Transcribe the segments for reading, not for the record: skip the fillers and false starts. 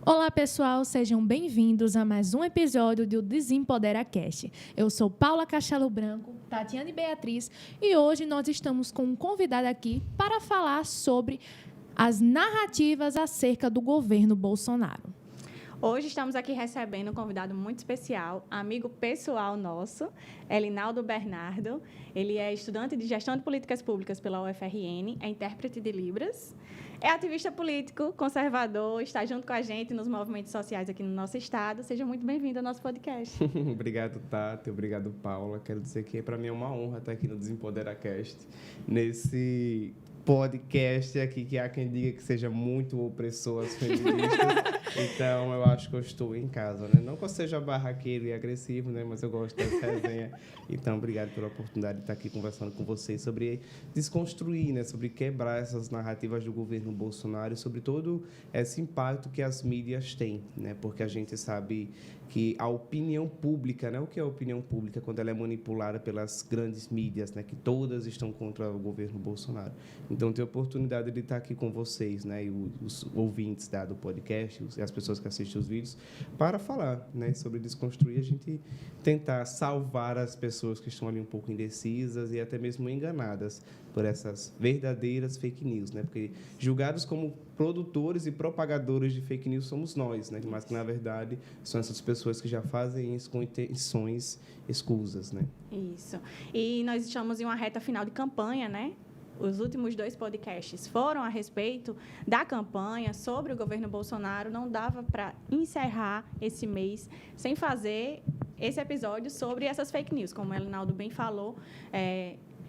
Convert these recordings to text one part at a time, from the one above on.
Olá, pessoal, sejam bem-vindos a mais um episódio do Desempodera Cast. Eu sou Paula Castelo Branco, Tatiane Beatriz, e hoje nós estamos com um convidado aqui para falar sobre as narrativas acerca do governo Bolsonaro. Hoje estamos aqui recebendo um convidado muito especial, amigo pessoal nosso, Elinaldo Bernardo. Ele é estudante de Gestão de Políticas Públicas pela UFRN, é intérprete de Libras, é ativista político, conservador, está junto com a gente nos movimentos sociais aqui no nosso estado. Seja muito bem-vindo ao nosso podcast. Obrigado, Tati. Obrigado, Paula. Quero dizer que para mim é uma honra estar aqui no Desempodera Cast, nesse podcast aqui que há quem diga que seja muito opressor às feministas. Então, eu acho que eu estou em casa, né? Não que eu seja barraqueiro e agressivo, né? Mas eu gosto dessa resenha. Então, obrigado pela oportunidade de estar aqui conversando com vocês sobre desconstruir, né? Sobre quebrar essas narrativas do governo Bolsonaro e sobre todo esse impacto que as mídias têm, né? Porque a gente sabe que a opinião pública, né? O que é a opinião pública quando ela é manipulada pelas grandes mídias, né? Que todas estão contra o governo Bolsonaro. Então, ter a oportunidade de estar aqui com vocês, né? E os ouvintes do podcast, as pessoas que assistem os vídeos, para falar, né? Sobre desconstruir, a gente tentar salvar as pessoas que estão ali um pouco indecisas e até mesmo enganadas por essas verdadeiras fake news, né? Porque julgados como produtores e propagadores de fake news somos nós, né? Mas que, na verdade, são essas pessoas que já fazem isso com intenções escusas, né? Isso. E nós estamos em uma reta final de campanha, né? Os últimos 2 podcasts foram a respeito da campanha sobre o governo Bolsonaro. Não dava para encerrar esse mês sem fazer esse episódio sobre essas fake news. Como o Elinaldo bem falou,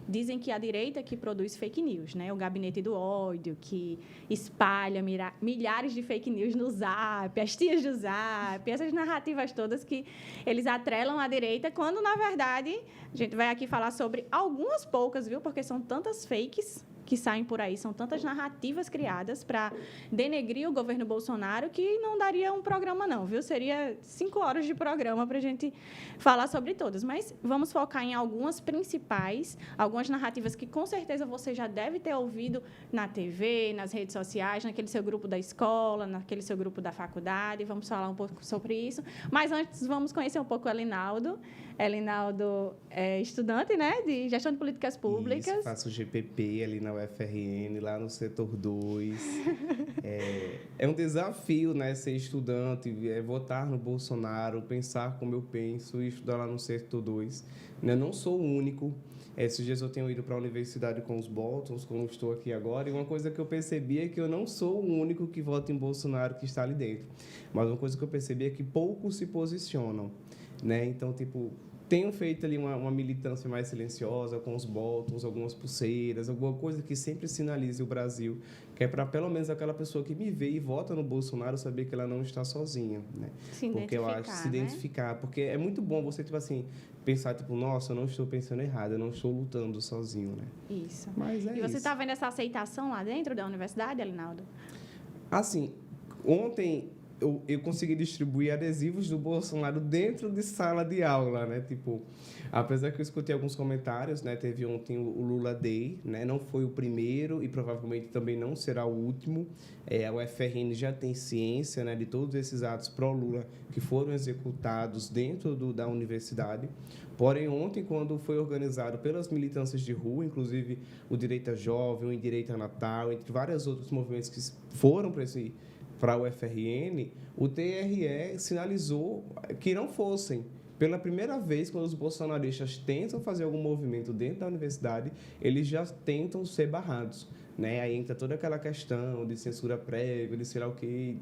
dizem que a direita que produz fake news, né? O gabinete do ódio, que espalha milhares de fake news no Zap, as tias do Zap, essas narrativas todas que eles atrelam à direita, quando, na verdade, a gente vai aqui falar sobre algumas poucas, viu? Porque são tantas fakes que saem por aí, são tantas narrativas criadas para denegrir o governo Bolsonaro que não daria um programa não, viu? Seria 5 horas de programa para a gente falar sobre todas. Mas vamos focar em algumas principais, algumas narrativas que com certeza você já deve ter ouvido na TV, nas redes sociais, naquele seu grupo da escola, naquele seu grupo da faculdade. Vamos falar um pouco sobre isso. Mas antes, vamos conhecer um pouco o Elinaldo. Elinaldo é estudante, né, de Gestão de Políticas Públicas. Isso, faço GPP ali na UFRN, lá no setor 2. É um desafio, né, ser estudante, votar no Bolsonaro, pensar como eu penso e estudar lá no setor 2. Eu não sou o único. Esses dias eu tenho ido para a universidade com os Boltons, como estou aqui agora, e uma coisa que eu percebi é que eu não sou o único que vota em Bolsonaro que está ali dentro. Mas uma coisa que eu percebi é que poucos se posicionam, né? Então, tenho feito ali uma militância mais silenciosa com os Boltons, algumas pulseiras, alguma coisa que sempre sinalize o Brasil, que é para pelo menos aquela pessoa que me vê e vota no Bolsonaro saber que ela não está sozinha, né? Porque eu acho se identificar, porque é muito bom você pensar nossa, eu não estou pensando errado, eu não estou lutando sozinho, né? Isso. Mas e você está vendo essa aceitação lá dentro da universidade, Elinaldo? Assim, ontem eu consegui distribuir adesivos do Bolsonaro dentro de sala de aula, né? Apesar que eu escutei alguns comentários, né? Teve ontem o Lula Day, né? Não foi o primeiro e provavelmente também não será o último. A UFRN já tem ciência, né, de todos esses atos pró-Lula que foram executados dentro da universidade. Porém, ontem, quando foi organizado pelas militâncias de rua, inclusive o Direita Jovem, o Direita Natal, entre vários outros movimentos que foram para a UFRN, o TRE sinalizou que não fossem. Pela primeira vez, quando os bolsonaristas tentam fazer algum movimento dentro da universidade, eles já tentam ser barrados, né? Aí entra toda aquela questão de censura prévia, de sei lá o quê.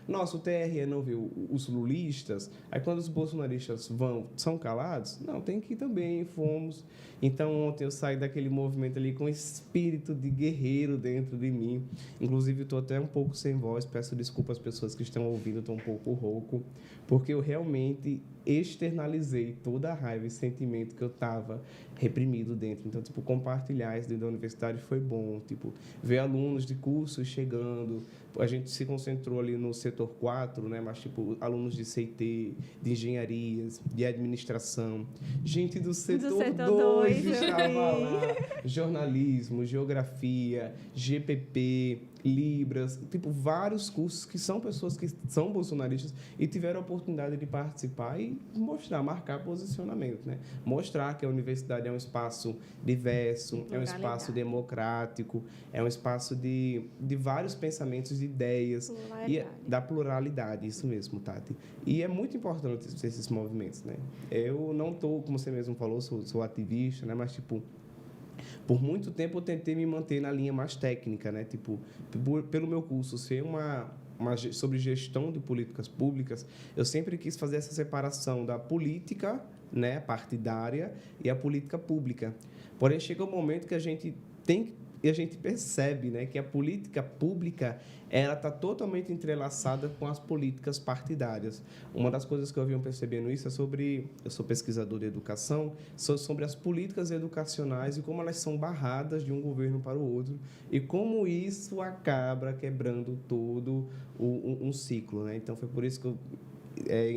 Nossa, o TRE não viu os lulistas. Aí, quando os bolsonaristas são calados, não, tem que ir também, fomos. Então, ontem eu saí daquele movimento ali com espírito de guerreiro dentro de mim. Inclusive, estou até um pouco sem voz, peço desculpa às pessoas que estão ouvindo, estou um pouco rouco, porque eu realmente externalizei toda a raiva e sentimento que eu estava reprimido dentro. Então, compartilhar isso dentro da universidade foi bom. Ver alunos de cursos chegando, A gente se concentrou ali no setor 4, né? Mas, tipo, alunos de CT, de engenharias, de administração. Gente do setor 2 estava lá. Jornalismo, geografia, GPP, Libras, tipo, vários cursos que são pessoas que são bolsonaristas e tiveram a oportunidade de participar e mostrar, marcar posicionamento, né? Mostrar que a universidade é um espaço diverso, é um espaço democrático, é um espaço de vários pensamentos, de ideias, e da pluralidade, isso mesmo, Tati. E é muito importante esses movimentos, né? Eu não estou, como você mesmo falou, sou ativista, né? Mas, tipo, por muito tempo eu tentei me manter na linha mais técnica, né? Tipo, pelo meu curso ser sobre gestão de políticas públicas, eu sempre quis fazer essa separação da política, né, partidária, e a política pública. Porém, chega um momento que a gente percebe, né, que a política pública ela está totalmente entrelaçada com as políticas partidárias. Uma das coisas que eu venho percebendo isso eu sou pesquisador de educação, sobre as políticas educacionais e como elas são barradas de um governo para o outro e como isso acaba quebrando todo um ciclo, né? Então, foi por isso que eu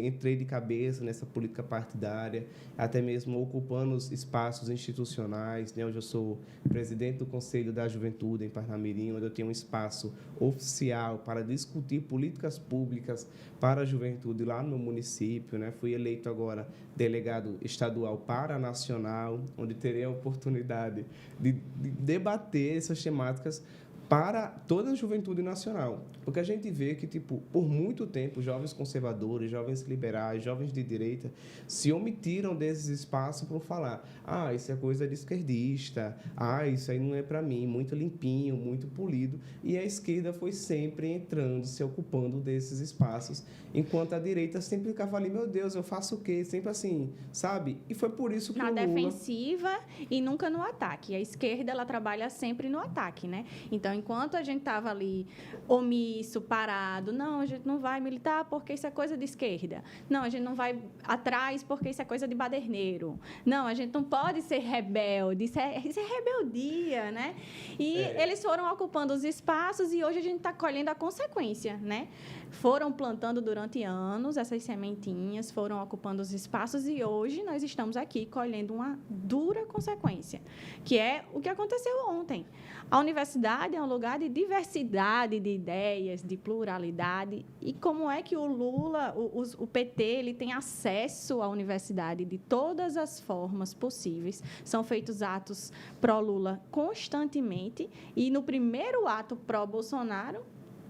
entrei de cabeça nessa política partidária, até mesmo ocupando os espaços institucionais, né? Hoje eu sou presidente do Conselho da Juventude em Parnamirim, onde eu tenho um espaço oficial para discutir políticas públicas para a juventude lá no município, né? Fui eleito agora delegado estadual para nacional, onde terei a oportunidade de debater essas temáticas para toda a juventude nacional. Porque a gente vê que, tipo, por muito tempo, jovens conservadores, jovens liberais, jovens de direita se omitiram desses espaços para falar: ah, isso é coisa de esquerdista, ah, isso aí não é para mim, muito limpinho, muito polido. E a esquerda foi sempre entrando, se ocupando desses espaços, enquanto a direita sempre ficava ali: meu Deus, eu faço o quê? Sempre assim, sabe? E foi por isso que na o Lula... defensiva e nunca no ataque. A esquerda, ela trabalha sempre no ataque, né? Então, enquanto a gente estava ali omisso, parado, não, a gente não vai militar porque isso é coisa de esquerda. Não, a gente não vai atrás porque isso é coisa de baderneiro. Não, a gente não pode ser rebelde, isso é rebeldia, né? E eles foram ocupando os espaços e hoje a gente está colhendo a consequência, né? Foram plantando durante anos essas sementinhas, foram ocupando os espaços e hoje nós estamos aqui colhendo uma dura consequência, que é o que aconteceu ontem. A universidade é um lugar de diversidade de ideias, de pluralidade. E como é que o Lula, o PT, ele tem acesso à universidade de todas as formas possíveis? São feitos atos pró-Lula constantemente e no primeiro ato pró-Bolsonaro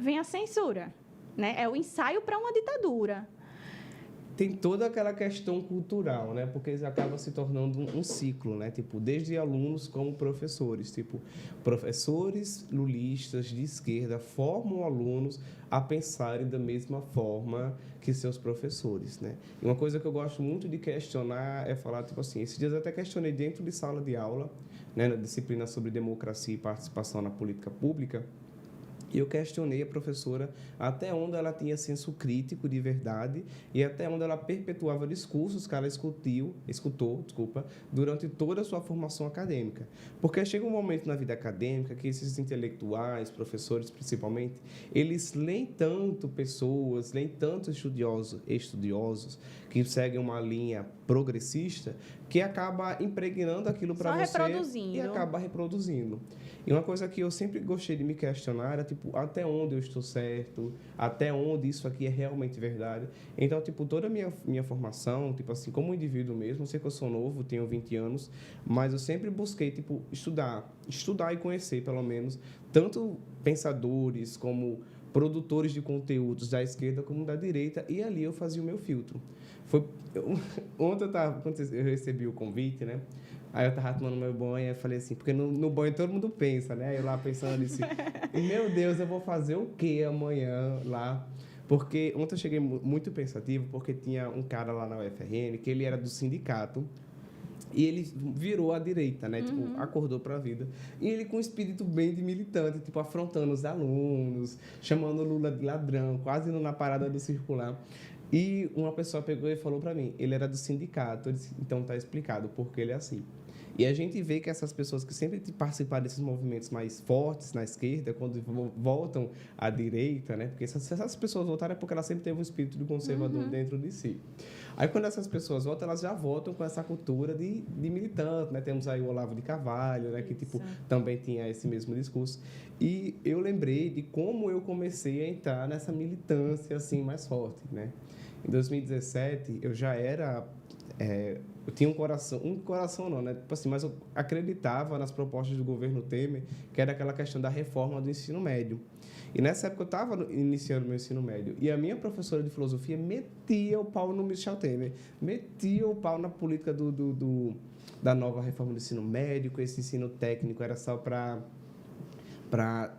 vem a censura, né? É o ensaio para uma ditadura. Tem toda aquela questão cultural, né? Porque acaba se tornando um ciclo, né? Tipo, desde alunos como professores. Tipo, professores lulistas de esquerda formam alunos a pensarem da mesma forma que seus professores, né? E uma coisa que eu gosto muito de questionar é falar, tipo assim, esses dias eu até questionei dentro de sala de aula, né? Na disciplina sobre democracia e participação na política pública, e eu questionei a professora até onde ela tinha senso crítico de verdade e até onde ela perpetuava discursos que ela escutou, durante toda a sua formação acadêmica. Porque chega um momento na vida acadêmica que esses intelectuais, professores principalmente, eles leem tanto pessoas, leem tanto estudiosos que seguem uma linha progressista que acaba impregnando aquilo para você e acaba reproduzindo. E uma coisa que eu sempre gostei de me questionar era, tipo, até onde eu estou certo, até onde isso aqui é realmente verdade. Então, tipo, toda a minha formação, tipo assim, como indivíduo mesmo, eu sei que eu sou novo, tenho 20 anos, mas eu sempre busquei, tipo, estudar e conhecer, pelo menos, tanto pensadores como produtores de conteúdos da esquerda como da direita, e ali eu fazia o meu filtro. Ontem eu recebi o convite, né? Aí eu estava tomando meu banho e falei assim, porque no banho todo mundo pensa, né? Eu lá pensando assim, meu Deus, eu vou fazer o quê amanhã lá? Porque ontem eu cheguei muito pensativo, porque tinha um cara lá na UFRN que ele era do sindicato e ele virou à direita, né? Tipo, acordou para a vida. E ele com um espírito bem de militante, tipo, afrontando os alunos, chamando o Lula de ladrão, quase indo na parada do circular. E uma pessoa pegou e falou para mim, ele era do sindicato, eu disse, então tá explicado porque ele é assim. E a gente vê que essas pessoas que sempre participaram desses movimentos mais fortes na esquerda, quando voltam à direita, né? Porque se essas pessoas voltaram é porque elas sempre teve um espírito de conservador dentro de si. Aí, quando essas pessoas voltam, elas já voltam com essa cultura de militante, né? Temos aí o Olavo de Carvalho, né? Que, tipo, também tinha esse mesmo discurso. E eu lembrei de como eu comecei a entrar nessa militância, assim, mais forte, né? Em 2017, eu já era... eu tinha um coração não, né? Tipo assim, mas eu acreditava nas propostas do governo Temer, que era aquela questão da reforma do ensino médio. E nessa época eu estava iniciando meu ensino médio. E a minha professora de filosofia metia o pau no Michel Temer, metia o pau na política da nova reforma do ensino médio, que esse ensino técnico era só para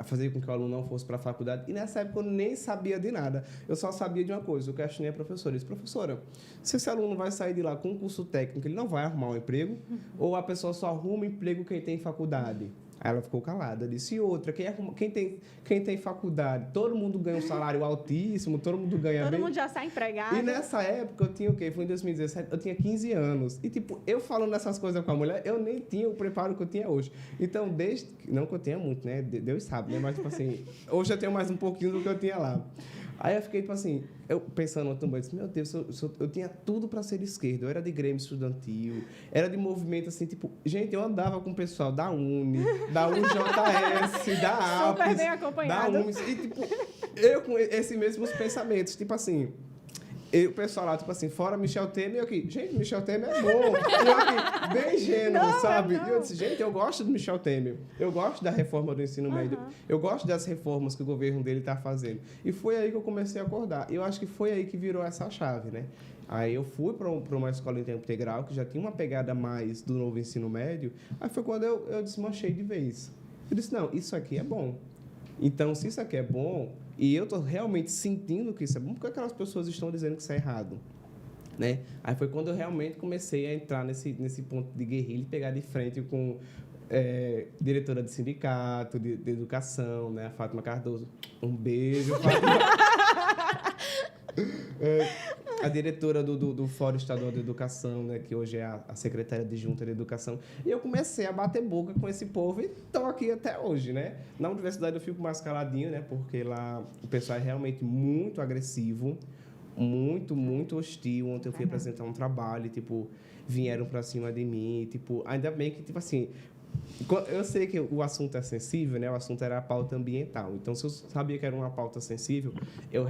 fazer com que o aluno não fosse para a faculdade. E nessa época eu nem sabia de nada. Eu só sabia de uma coisa. Eu questionei a professora. Eu disse, professora, se esse aluno vai sair de lá com um curso técnico, ele não vai arrumar um emprego? Ou a pessoa só arruma emprego quem tem faculdade? Aí ela ficou calada. Eu disse, e outra, quem tem faculdade? Todo mundo ganha um salário altíssimo, todo mundo ganha bem. Todo mundo já sai empregado. E nessa época eu tinha o quê? Foi em 2017, eu tinha 15 anos. E, tipo, eu falando essas coisas com a mulher, eu nem tinha o preparo que eu tinha hoje. Então, não que eu tenha muito, né? Deus sabe, né? Mas, tipo assim, hoje eu tenho mais um pouquinho do que eu tinha lá. Aí eu fiquei, tipo assim, eu pensando também, disse, meu Deus, eu tinha tudo para ser de esquerda. Eu era de grêmio estudantil, era de movimento, assim, tipo... Gente, eu andava com o pessoal da UNE, da UJS, da APES... Super bem acompanhado. Da UNES, e, tipo, eu com esses mesmos pensamentos, tipo assim... E o pessoal lá, tipo assim, fora Michel Temer, eu aqui, gente, Michel Temer é bom. E eu aqui, bem gênero, sabe? E eu disse, gente, eu gosto do Michel Temer. Eu gosto da reforma do ensino médio. Eu gosto das reformas que o governo dele está fazendo. E foi aí que eu comecei a acordar. E eu acho que foi aí que virou essa chave, né? Aí eu fui para uma escola em tempo integral, que já tinha uma pegada mais do novo ensino médio. Aí foi quando eu desmanchei de vez. Eu disse, não, isso aqui é bom. Então, se isso aqui é bom, e eu estou realmente sentindo que isso é bom, por que aquelas pessoas estão dizendo que isso é errado? Né? Aí foi quando eu realmente comecei a entrar nesse ponto de guerrilha e pegar de frente com diretora de sindicato, de educação, né? A Fátima Cardoso. Um beijo, Fátima. A diretora do Fórum Estadual de Educação, né, que hoje é a secretária adjunta de Educação. E eu comecei a bater boca com esse povo e estou aqui até hoje, né? Na universidade eu fico mais caladinho, né? Porque lá o pessoal é realmente muito agressivo, muito, muito hostil. Ontem eu fui apresentar um trabalho e, tipo, vieram para cima de mim. Tipo, ainda bem que, tipo assim... Eu sei que o assunto é sensível, né? O assunto era a pauta ambiental. Então, se eu sabia que era uma pauta sensível, eu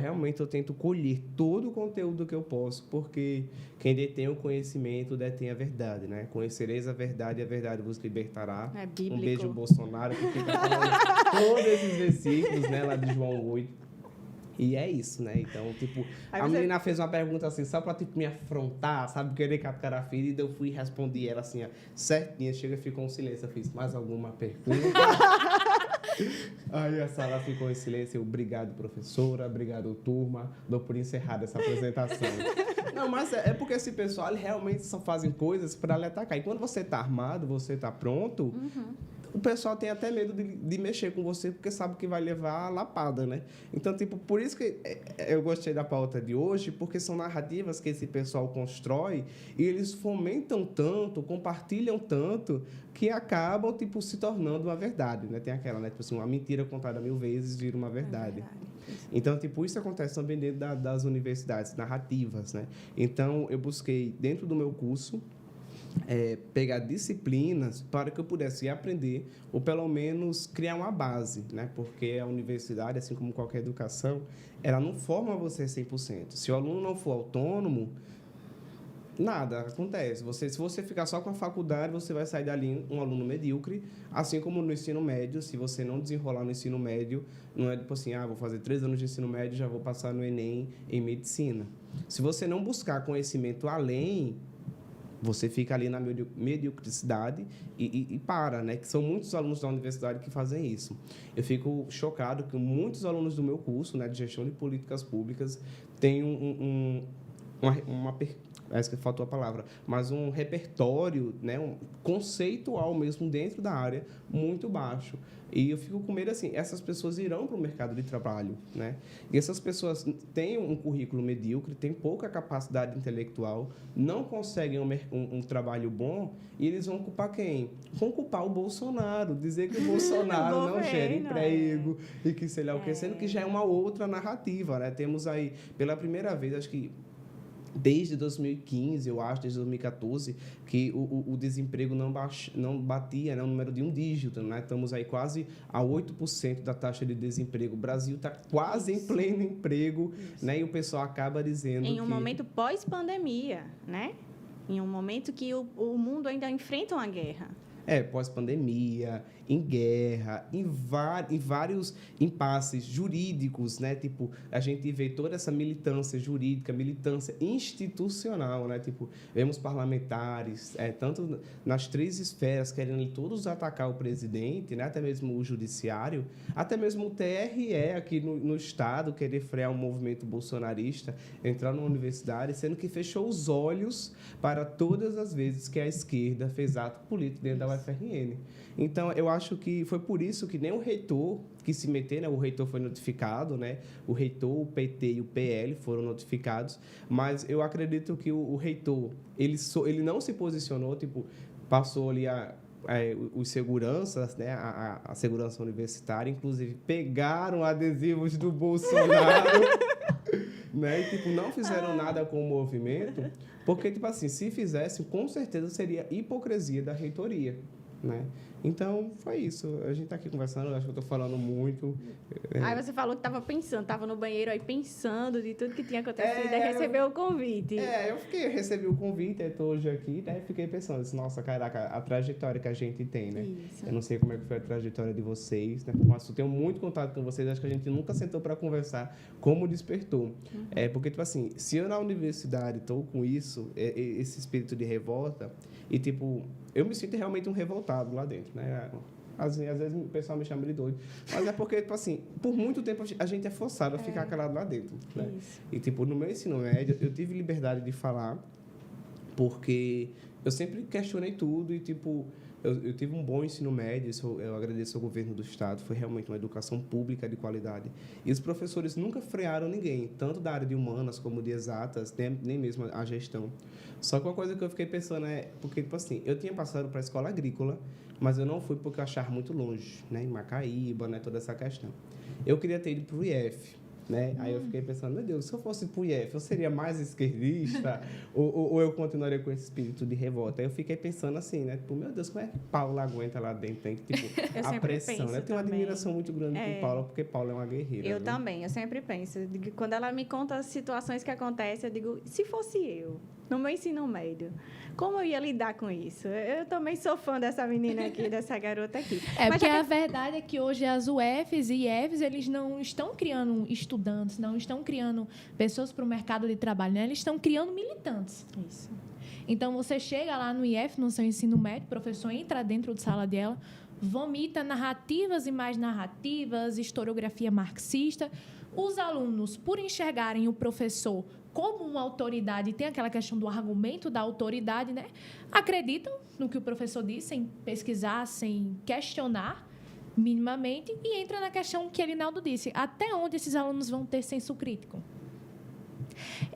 tento colher todo o conteúdo que eu posso, porque quem detém o conhecimento detém a verdade, né? Conhecereis a verdade e a verdade vos libertará. É bíblico. Um beijo, Bolsonaro, que fica falando todos esses versículos, né? Lá de João 8. E é isso, né? Então, tipo, a menina fez uma pergunta assim, só pra, tipo, me afrontar, sabe? Querer captar a ferida, eu fui e respondi ela assim, ó, certinha. Chega, ficou um silêncio. Eu fiz, mais alguma pergunta? Aí a sala ficou em silêncio. Obrigado, professora. Obrigado, turma. Dou por encerrada essa apresentação. Não, mas é porque esse pessoal realmente só fazem coisas para lhe atacar. E quando você tá armado, você tá pronto... O pessoal tem até medo de mexer com você, porque sabe que vai levar a lapada, né? Então, tipo, por isso que eu gostei da pauta de hoje, porque são narrativas que esse pessoal constrói e eles fomentam tanto, compartilham tanto, que acabam, tipo, se tornando uma verdade, né? Tem aquela, né? Tipo assim, uma mentira contada 1000 vezes vira uma verdade. Então, tipo, isso acontece também dentro das universidades narrativas, né? Então, eu busquei, dentro do meu curso, pegar disciplinas para que eu pudesse aprender ou, pelo menos, criar uma base, né? Porque a universidade, assim como qualquer educação, ela não forma você 100%. Se o aluno não for autônomo, nada acontece. Se você ficar só com a faculdade, você vai sair dali um aluno medíocre, assim como no ensino médio. Se você não desenrolar no ensino médio, não é tipo assim, vou fazer 3 anos de ensino médio, já vou passar no Enem em medicina. Se você não buscar conhecimento além... Você fica ali na mediocridade e para, né? Que são muitos alunos da universidade que fazem isso. Eu fico chocado que muitos alunos do meu curso, né, de gestão de políticas públicas, têm acho que faltou a palavra, mas um repertório, né, um conceitual mesmo dentro da área muito baixo. E eu fico com medo, assim, essas pessoas irão para o mercado de trabalho, né? E essas pessoas têm um currículo medíocre, têm pouca capacidade intelectual, não conseguem um trabalho bom, e eles vão culpar quem? Vão culpar o Bolsonaro, dizer que o Bolsonaro não gera emprego e que sei lá o que, sendo que já é uma outra narrativa, né? Temos aí, pela primeira vez, acho que desde 2015, eu acho, desde 2014, que o desemprego não batia, né, o número de um dígito. Né? Estamos aí quase a 8% da taxa de desemprego. O Brasil está quase em pleno emprego, né? E o pessoal acaba dizendo em um momento pós-pandemia, né? Em um momento que o mundo ainda enfrenta uma guerra. Pós-pandemia, em guerra, em vários impasses jurídicos, né? Tipo, a gente vê toda essa militância jurídica, militância institucional, né? Tipo, vemos parlamentares, tanto nas 3 esferas, querendo todos atacar o presidente, né? Até mesmo o judiciário, até mesmo o TRE aqui no Estado, querer frear o movimento bolsonarista, entrar na universidade, sendo que fechou os olhos para todas as vezes que a esquerda fez ato político dentro da UFRN. Então, eu acho que foi por isso que nem o reitor que se meter, né? O reitor foi notificado, né? O reitor, o PT e o PL foram notificados, mas eu acredito que o reitor, ele não se posicionou, tipo, passou ali os seguranças, né? A segurança universitária, inclusive, pegaram adesivos do Bolsonaro, né? E, tipo, não fizeram nada com o movimento, porque, tipo assim, se fizessem, com certeza seria hipocrisia da reitoria, né? Então, foi isso. A gente está aqui conversando, acho que eu estou falando muito. Aí você falou que estava pensando, estava no banheiro aí pensando de tudo que tinha acontecido e recebeu o convite. Recebi o convite, estou hoje aqui, né? Fiquei pensando, assim, nossa, caraca, a trajetória que a gente tem, né? Isso. Eu não sei como é que foi a trajetória de vocês, né? Mas eu tenho muito contato com vocês, acho que a gente nunca sentou para conversar como despertou. Porque, tipo assim, se eu na universidade estou com isso, esse espírito de revolta, e, tipo, eu me sinto realmente um revoltado lá dentro, né? Às vezes o pessoal me chama de doido. Mas é porque, tipo assim, por muito tempo a gente é forçado a ficar calado lá dentro, né? E, tipo, no meu ensino médio, eu tive liberdade de falar, porque eu sempre questionei tudo e, tipo, eu tive um bom ensino médio, eu agradeço ao governo do Estado, foi realmente uma educação pública de qualidade. E os professores nunca frearam ninguém, tanto da área de humanas como de exatas, nem mesmo a gestão. Só que uma coisa que eu fiquei pensando porque, tipo assim, eu tinha passado para a escola agrícola, mas eu não fui porque eu achava muito longe, né? Em Macaíba, né? Toda essa questão. Eu queria ter ido para o IF, né? Aí eu fiquei pensando, meu Deus, se eu fosse para o IF, eu seria mais esquerdista ou eu continuaria com esse espírito de revolta? Aí eu fiquei pensando assim, né? Tipo, meu Deus, como é que Paula aguenta lá dentro? Tem, tipo, a pressão, né? Eu tenho uma admiração muito grande por Paula, porque Paula é uma guerreira. Eu também, eu sempre penso. Quando ela me conta as situações que acontecem, eu digo, se fosse eu, no meu ensino médio, como eu ia lidar com isso? Eu também sou fã dessa menina aqui, dessa garota aqui. Porque a verdade é que hoje as UFs e IFs, eles não estão criando estudantes, não estão criando pessoas para o mercado de trabalho, né? Eles estão criando militantes. Isso. Então, você chega lá no IF, no seu ensino médio, o professor entra dentro de sala de aula, vomita narrativas e mais narrativas, historiografia marxista. Os alunos, por enxergarem o professor como uma autoridade, tem aquela questão do argumento da autoridade, né? Acreditam no que o professor diz, sem pesquisar, sem questionar minimamente, e entra na questão que Elinaldo disse, até onde esses alunos vão ter senso crítico?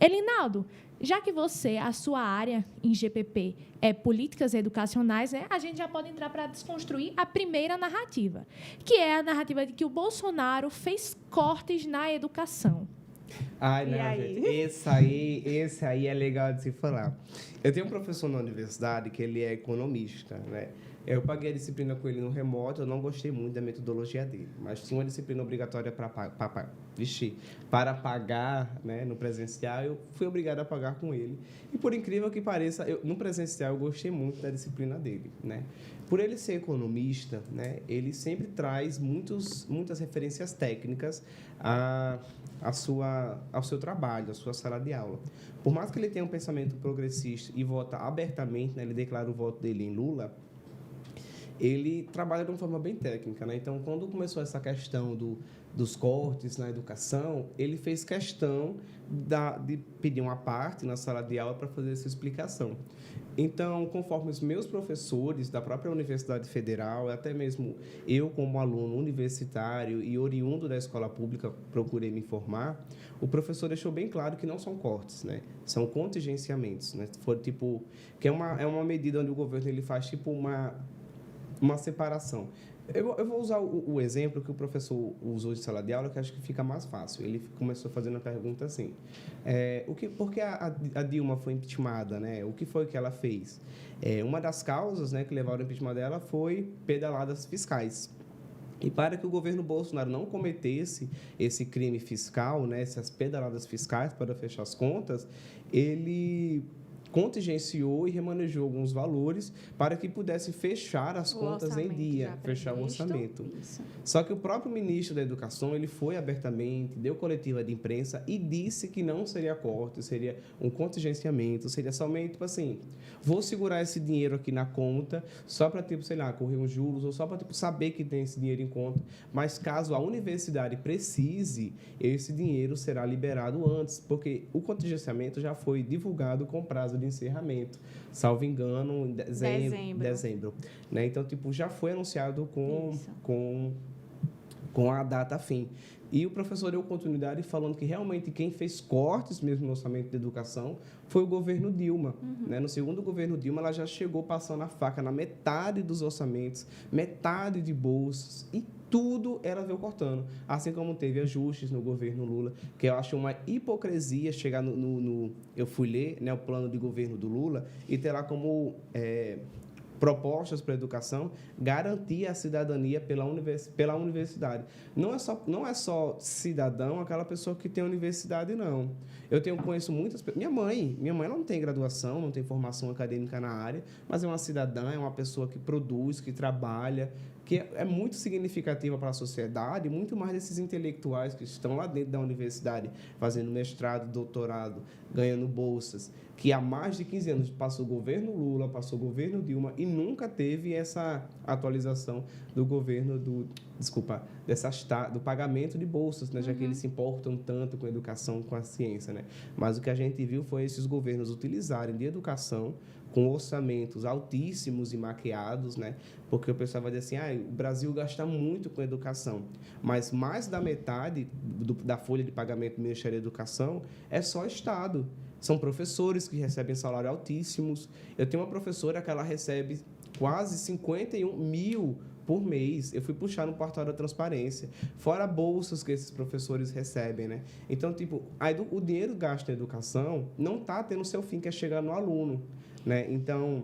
Elinaldo, já que a sua área em GPP é políticas educacionais, né, a gente já pode entrar para desconstruir a primeira narrativa, que é a narrativa de que o Bolsonaro fez cortes na educação. Ai, não, gente. Esse aí é legal de se falar. Eu tenho um professor na universidade que ele é economista, né? Eu paguei a disciplina com ele no remoto, eu não gostei muito da metodologia dele, mas tinha uma disciplina obrigatória para pagar, né, no presencial, eu fui obrigado a pagar com ele. E, por incrível que pareça, no presencial eu gostei muito da disciplina dele, né? Por ele ser economista, né, ele sempre traz muitas referências técnicas ao seu trabalho, à sua sala de aula. Por mais que ele tenha um pensamento progressista e vota abertamente, né, ele declara o voto dele em Lula, ele trabalha de uma forma bem técnica, né? Então, quando começou essa questão dos cortes na educação, ele fez questão de pedir uma parte na sala de aula para fazer essa explicação. Então, conforme os meus professores da própria Universidade Federal, até mesmo eu como aluno universitário e oriundo da escola pública procurei me informar, o professor deixou bem claro que não são cortes, né? São contingenciamentos, né? For, tipo, que é uma medida onde o governo ele faz tipo uma separação. Eu vou usar o exemplo que o professor usou de sala de aula, que acho que fica mais fácil. Ele começou fazendo a pergunta assim, por que a Dilma foi impeachmentada, né? O que foi que ela fez? Uma das causas, né, que levaram ao impeachment dela foi pedaladas fiscais. E para que o governo Bolsonaro não cometesse esse crime fiscal, né, essas pedaladas fiscais para fechar as contas, ele contingenciou e remanejou alguns valores para que pudesse fechar as contas em dia, fechar o orçamento. Isso. Só que o próprio ministro da Educação, ele foi abertamente, deu coletiva de imprensa e disse que não seria corte, seria um contingenciamento, seria somente, tipo assim, vou segurar esse dinheiro aqui na conta só para, tipo, sei lá, correr uns juros ou só para, tipo, saber que tem esse dinheiro em conta, mas caso a universidade precise, esse dinheiro será liberado antes, porque o contingenciamento já foi divulgado com prazo de encerramento, salvo engano, em dezembro, né? Então, tipo, já foi anunciado com a data fim. E o professor deu continuidade falando que realmente quem fez cortes mesmo no orçamento de educação foi o governo Dilma. Né? No segundo governo Dilma, ela já chegou passando a faca na metade dos orçamentos, metade de bolsas e tudo ela veio cortando. Assim como teve ajustes no governo Lula, que eu acho uma hipocrisia chegar eu fui ler, né, o plano de governo do Lula e ter lá como propostas para a educação, garantir a cidadania pela universidade. Não é só cidadão aquela pessoa que tem universidade, não. Conheço muitas pessoas. Minha mãe não tem graduação, não tem formação acadêmica na área, mas é uma cidadã, é uma pessoa que produz, que trabalha, que é muito significativa para a sociedade, muito mais desses intelectuais que estão lá dentro da universidade, fazendo mestrado, doutorado, ganhando bolsas, que há mais de 15 anos passou o governo Lula, passou o governo Dilma e nunca teve essa atualização do governo do pagamento de bolsas, né? Já que eles se importam tanto com a educação, com a ciência, né? Mas o que a gente viu foi esses governos utilizarem de educação com orçamentos altíssimos e maquiados, né? Porque o pessoal vai dizer assim, o Brasil gasta muito com educação, mas mais da metade da folha de pagamento do Ministério da Educação é só Estado. São professores que recebem salários altíssimos. Eu tenho uma professora que ela recebe quase 51 mil por mês. Eu fui puxar no portal da transparência. Fora bolsas que esses professores recebem, né? Então, tipo, o dinheiro gasto em educação não está tendo seu fim, que é chegar no aluno, né? Então,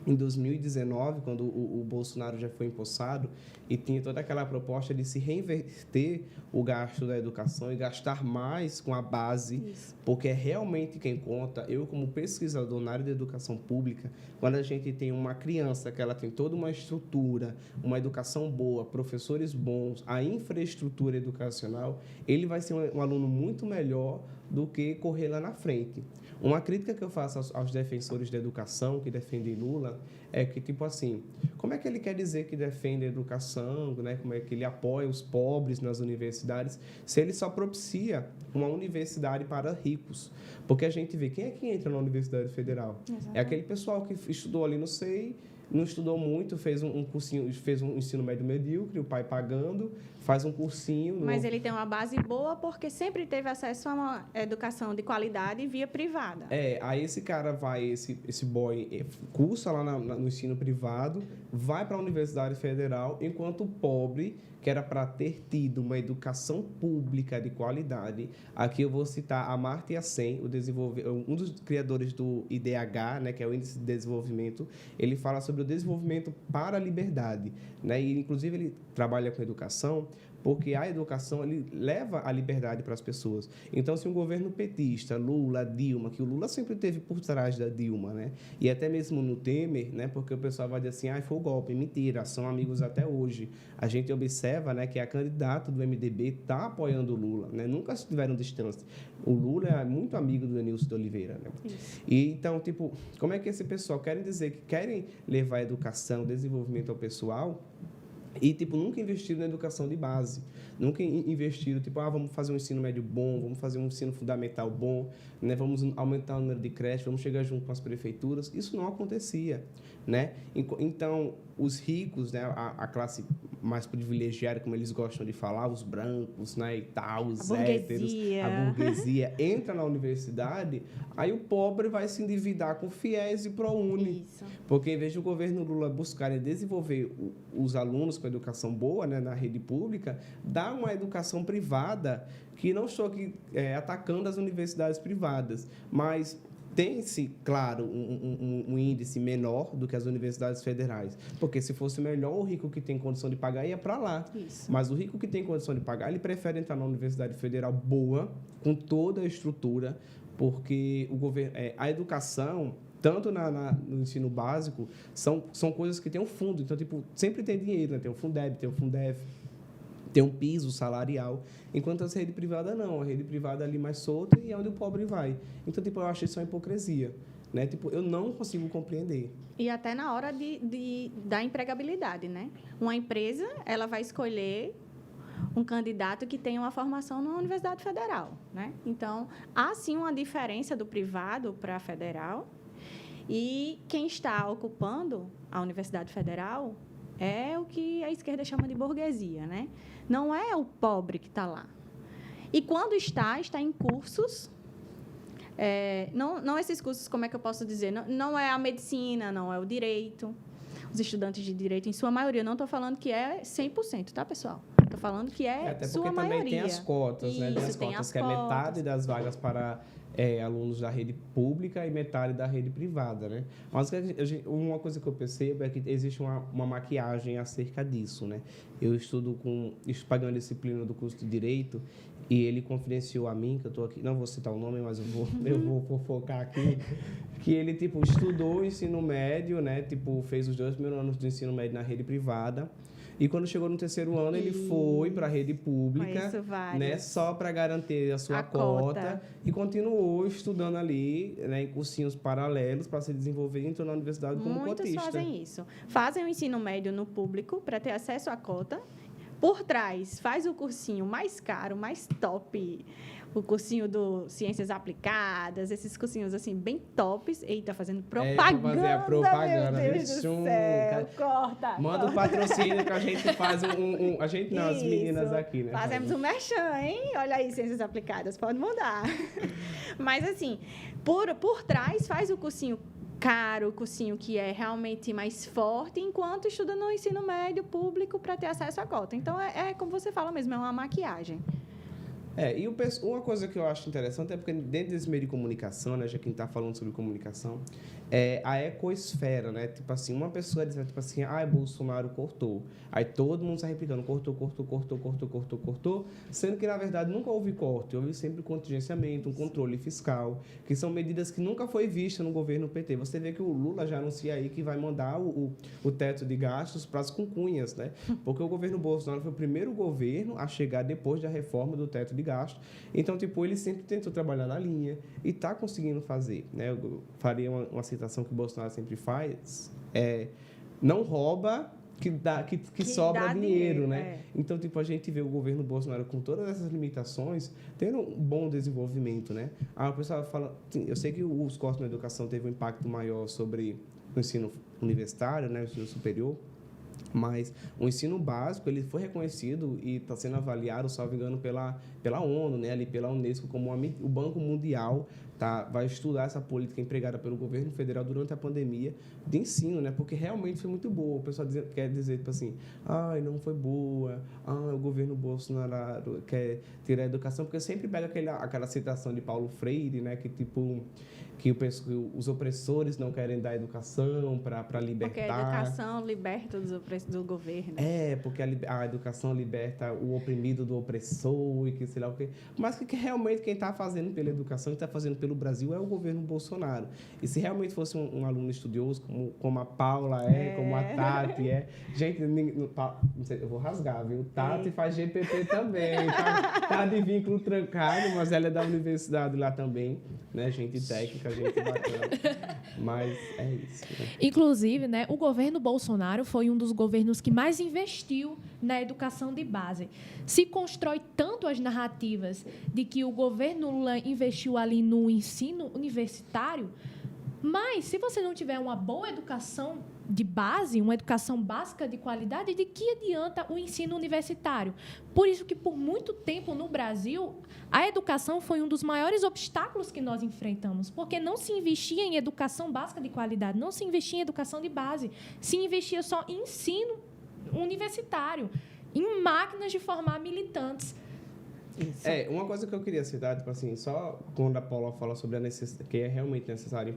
em 2019, quando o Bolsonaro já foi empossado e tinha toda aquela proposta de se reinverter o gasto da educação e gastar mais com a base, porque é realmente quem conta. Eu, como pesquisador na área de educação pública, quando a gente tem uma criança que ela tem toda uma estrutura, uma educação boa, professores bons, a infraestrutura educacional, ele vai ser um aluno muito melhor do que correr lá na frente. Uma crítica que eu faço aos defensores da educação, que defendem Lula, é que, tipo assim, como é que ele quer dizer que defende a educação, né? Como é que ele apoia os pobres nas universidades, se ele só propicia uma universidade para ricos? Porque a gente vê, quem é que entra na Universidade Federal? Exatamente. É aquele pessoal que estudou ali no SEI, não estudou muito, fez um cursinho, fez um ensino médio medíocre, o pai pagando, faz um cursinho. Mas ele tem uma base boa porque sempre teve acesso a uma educação de qualidade via privada. Aí esse cara vai, esse boy, cursa lá no ensino privado, vai para a Universidade Federal, enquanto o pobre, que era para ter tido uma educação pública de qualidade. Aqui eu vou citar Amartya Sen, um dos criadores do IDH, né, que é o Índice de Desenvolvimento. Ele fala sobre o desenvolvimento para a liberdade, né? E, inclusive, ele trabalha com educação porque a educação ele leva a liberdade para as pessoas. Então, se um governo petista, Lula, Dilma, que o Lula sempre teve por trás da Dilma, né? E até mesmo no Temer, né? Porque o pessoal vai dizer assim, foi o golpe. Mentira, são amigos até hoje. A gente observa, né, que a candidata do MDB está apoiando o Lula, né? Nunca estiveram distância. O Lula é muito amigo do Enilson de Oliveira, né? Isso. E então, tipo, como é que esse pessoal querem dizer que querem levar a educação, desenvolvimento ao pessoal e, tipo, nunca investiram na educação de base. Nunca investiram, tipo, vamos fazer um ensino médio bom, vamos fazer um ensino fundamental bom, né? Vamos aumentar o número de creches, vamos chegar junto com as prefeituras. Isso não acontecia, né? Então, os ricos, né? A classe mais privilegiada, como eles gostam de falar, os brancos, né? E tal, os héteros, a burguesia, entra na universidade, aí o pobre vai se endividar com FIES e ProUni. Isso. Porque, em vez do governo Lula buscar desenvolver os alunos com educação boa, né, na rede pública, dá uma educação privada, que não estou aqui atacando as universidades privadas, mas tem-se, claro, um índice menor do que as universidades federais. Porque se fosse melhor, o rico que tem condição de pagar ia para lá. Isso. Mas o rico que tem condição de pagar, ele prefere entrar na universidade federal boa, com toda a estrutura, porque o governo, a educação, tanto no ensino básico, são coisas que têm um fundo. Então, tipo, sempre tem dinheiro, né? Tem o Fundeb, tem o Fundef, tem um piso salarial, enquanto a rede privada não. A rede privada é ali mais solta e é onde o pobre vai. Então, tipo, eu acho isso uma hipocrisia, né? Tipo, eu não consigo compreender. E até na hora da empregabilidade, né? Uma empresa, ela vai escolher um candidato que tenha uma formação na Universidade Federal, né? Então, há sim uma diferença do privado para a federal. E quem está ocupando a Universidade Federal é o que a esquerda chama de burguesia, né? Não é o pobre que está lá. E quando está em cursos, não esses cursos, como é que eu posso dizer? Não é a medicina, não é o direito. Os estudantes de direito, em sua maioria, não estou falando que é 100%, tá, pessoal? Estou falando que Até sua porque maioria. também tem as cotas, né? Tem as cotas, que é metade das vagas para alunos da rede pública e metade da rede privada, né? Mas uma coisa que eu percebo é que existe uma maquiagem acerca disso, né? Eu estou pagando a disciplina do curso de Direito e ele confidenciou a mim, que eu estou aqui, não vou citar o nome, mas eu vou focar aqui, que ele, tipo, estudou o ensino médio, né? Tipo, fez os 2 primeiros anos do ensino médio na rede privada. E quando chegou no 3º ano, ele foi para a rede pública, né, só para garantir a sua cota e continuou estudando ali, né, em cursinhos paralelos para se desenvolver e entrou na universidade como cotista. Muitos fazem isso. Fazem o ensino médio no público para ter acesso à cota. Por trás, faz o cursinho mais caro, mais top, o cursinho do Ciências Aplicadas, esses cursinhos assim bem tops. Eita, fazendo propaganda. Fazer a propaganda. Meu Deus do céu. Corta. Manda um patrocínio que a gente faz a gente não, as meninas aqui, né? Fazemos um merchan, hein? Olha aí, Ciências Aplicadas, pode mandar. Mas assim, por trás faz o cursinho caro, o cursinho que é realmente mais forte, enquanto estuda no ensino médio público para ter acesso à cota. Então, como você fala mesmo, é uma maquiagem. E uma coisa que eu acho interessante é porque dentro desse meio de comunicação, né, já que a gente está falando sobre comunicação, a ecosfera, né? Tipo assim, uma pessoa diz, tipo assim, Bolsonaro cortou. Aí todo mundo está replicando, cortou, sendo que, na verdade, nunca houve corte, houve sempre contingenciamento, um controle fiscal, que são medidas que nunca foi vista no governo PT. Você vê que o Lula já anuncia aí que vai mandar o teto de gastos para as concunhas, né? Porque o governo Bolsonaro foi o primeiro governo a chegar depois da reforma do teto de gastos. Então, tipo, ele sempre tentou trabalhar na linha e está conseguindo fazer, né? Eu faria uma citação que o Bolsonaro sempre faz, não rouba que sobra dinheiro, né? Então, tipo, a gente vê o governo Bolsonaro com todas essas limitações tendo um bom desenvolvimento, né? O pessoal fala, eu sei que os cortes na educação teve um impacto maior sobre o ensino universitário, né, o ensino superior, mas o ensino básico ele foi reconhecido e está sendo avaliado, salvo engano, pela pela ONU, né, ali pela Unesco, como o Banco Mundial vai estudar essa política empregada pelo governo federal durante a pandemia de ensino, né, porque realmente foi muito boa. O pessoal quer dizer, tipo assim, não foi boa, o governo Bolsonaro quer tirar a educação, porque sempre pega aquela citação de Paulo Freire, né, que tipo... que os opressores não querem dar educação para libertar. Porque a educação liberta do governo. Porque a educação liberta o oprimido do opressor e que sei lá o quê. Mas que realmente quem está fazendo pela educação, quem está fazendo pelo Brasil é o governo Bolsonaro. E se realmente fosse um aluno estudioso, como a Paula como a Tati Gente, não sei, eu vou rasgar, viu? Tati faz GPP também. Tá de vínculo trancado, mas ela é da universidade lá também, né? Gente técnica, gente bacana. Mas é isso. Né? Inclusive, né, o governo Bolsonaro foi um dos governos que mais investiu na educação de base. Se constrói tanto as narrativas de que o governo Lula investiu ali no ensino universitário, mas se você não tiver uma boa educação de base, uma educação básica de qualidade, de que adianta o ensino universitário? Por isso que, por muito tempo no Brasil, a educação foi um dos maiores obstáculos que nós enfrentamos, porque não se investia em educação básica de qualidade, não se investia em educação de base, se investia só em ensino universitário, em máquinas de formar militantes. Isso. Uma coisa que eu queria citar, tipo assim, só quando a Paula fala sobre a necessidade, que é realmente necessário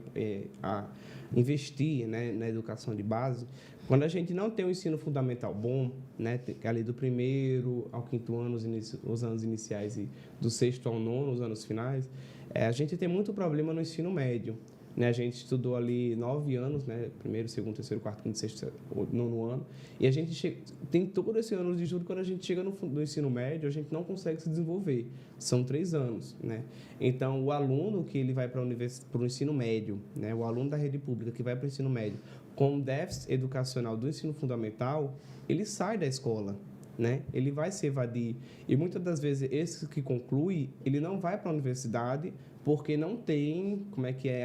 investir, né, na educação de base, quando a gente não tem um ensino fundamental bom, né, ali do 1º ao 5º ano, os anos iniciais, e do 6º ao 9º, os anos finais, a gente tem muito problema no ensino médio. Né, a gente estudou ali 9 anos, né, 1º, 2º, 3º, 4º, 5º, 6º, 9º ano, e a gente tem todo esse ano de estudo. Quando a gente chega no ensino médio, a gente não consegue se desenvolver. São 3 anos, né? Então, o aluno que ele vai para o ensino médio, né, o aluno da rede pública que vai para o ensino médio com déficit educacional do ensino fundamental, ele sai da escola. Né? Ele vai se evadir. E muitas das vezes, esse que conclui, ele não vai para a universidade porque não tem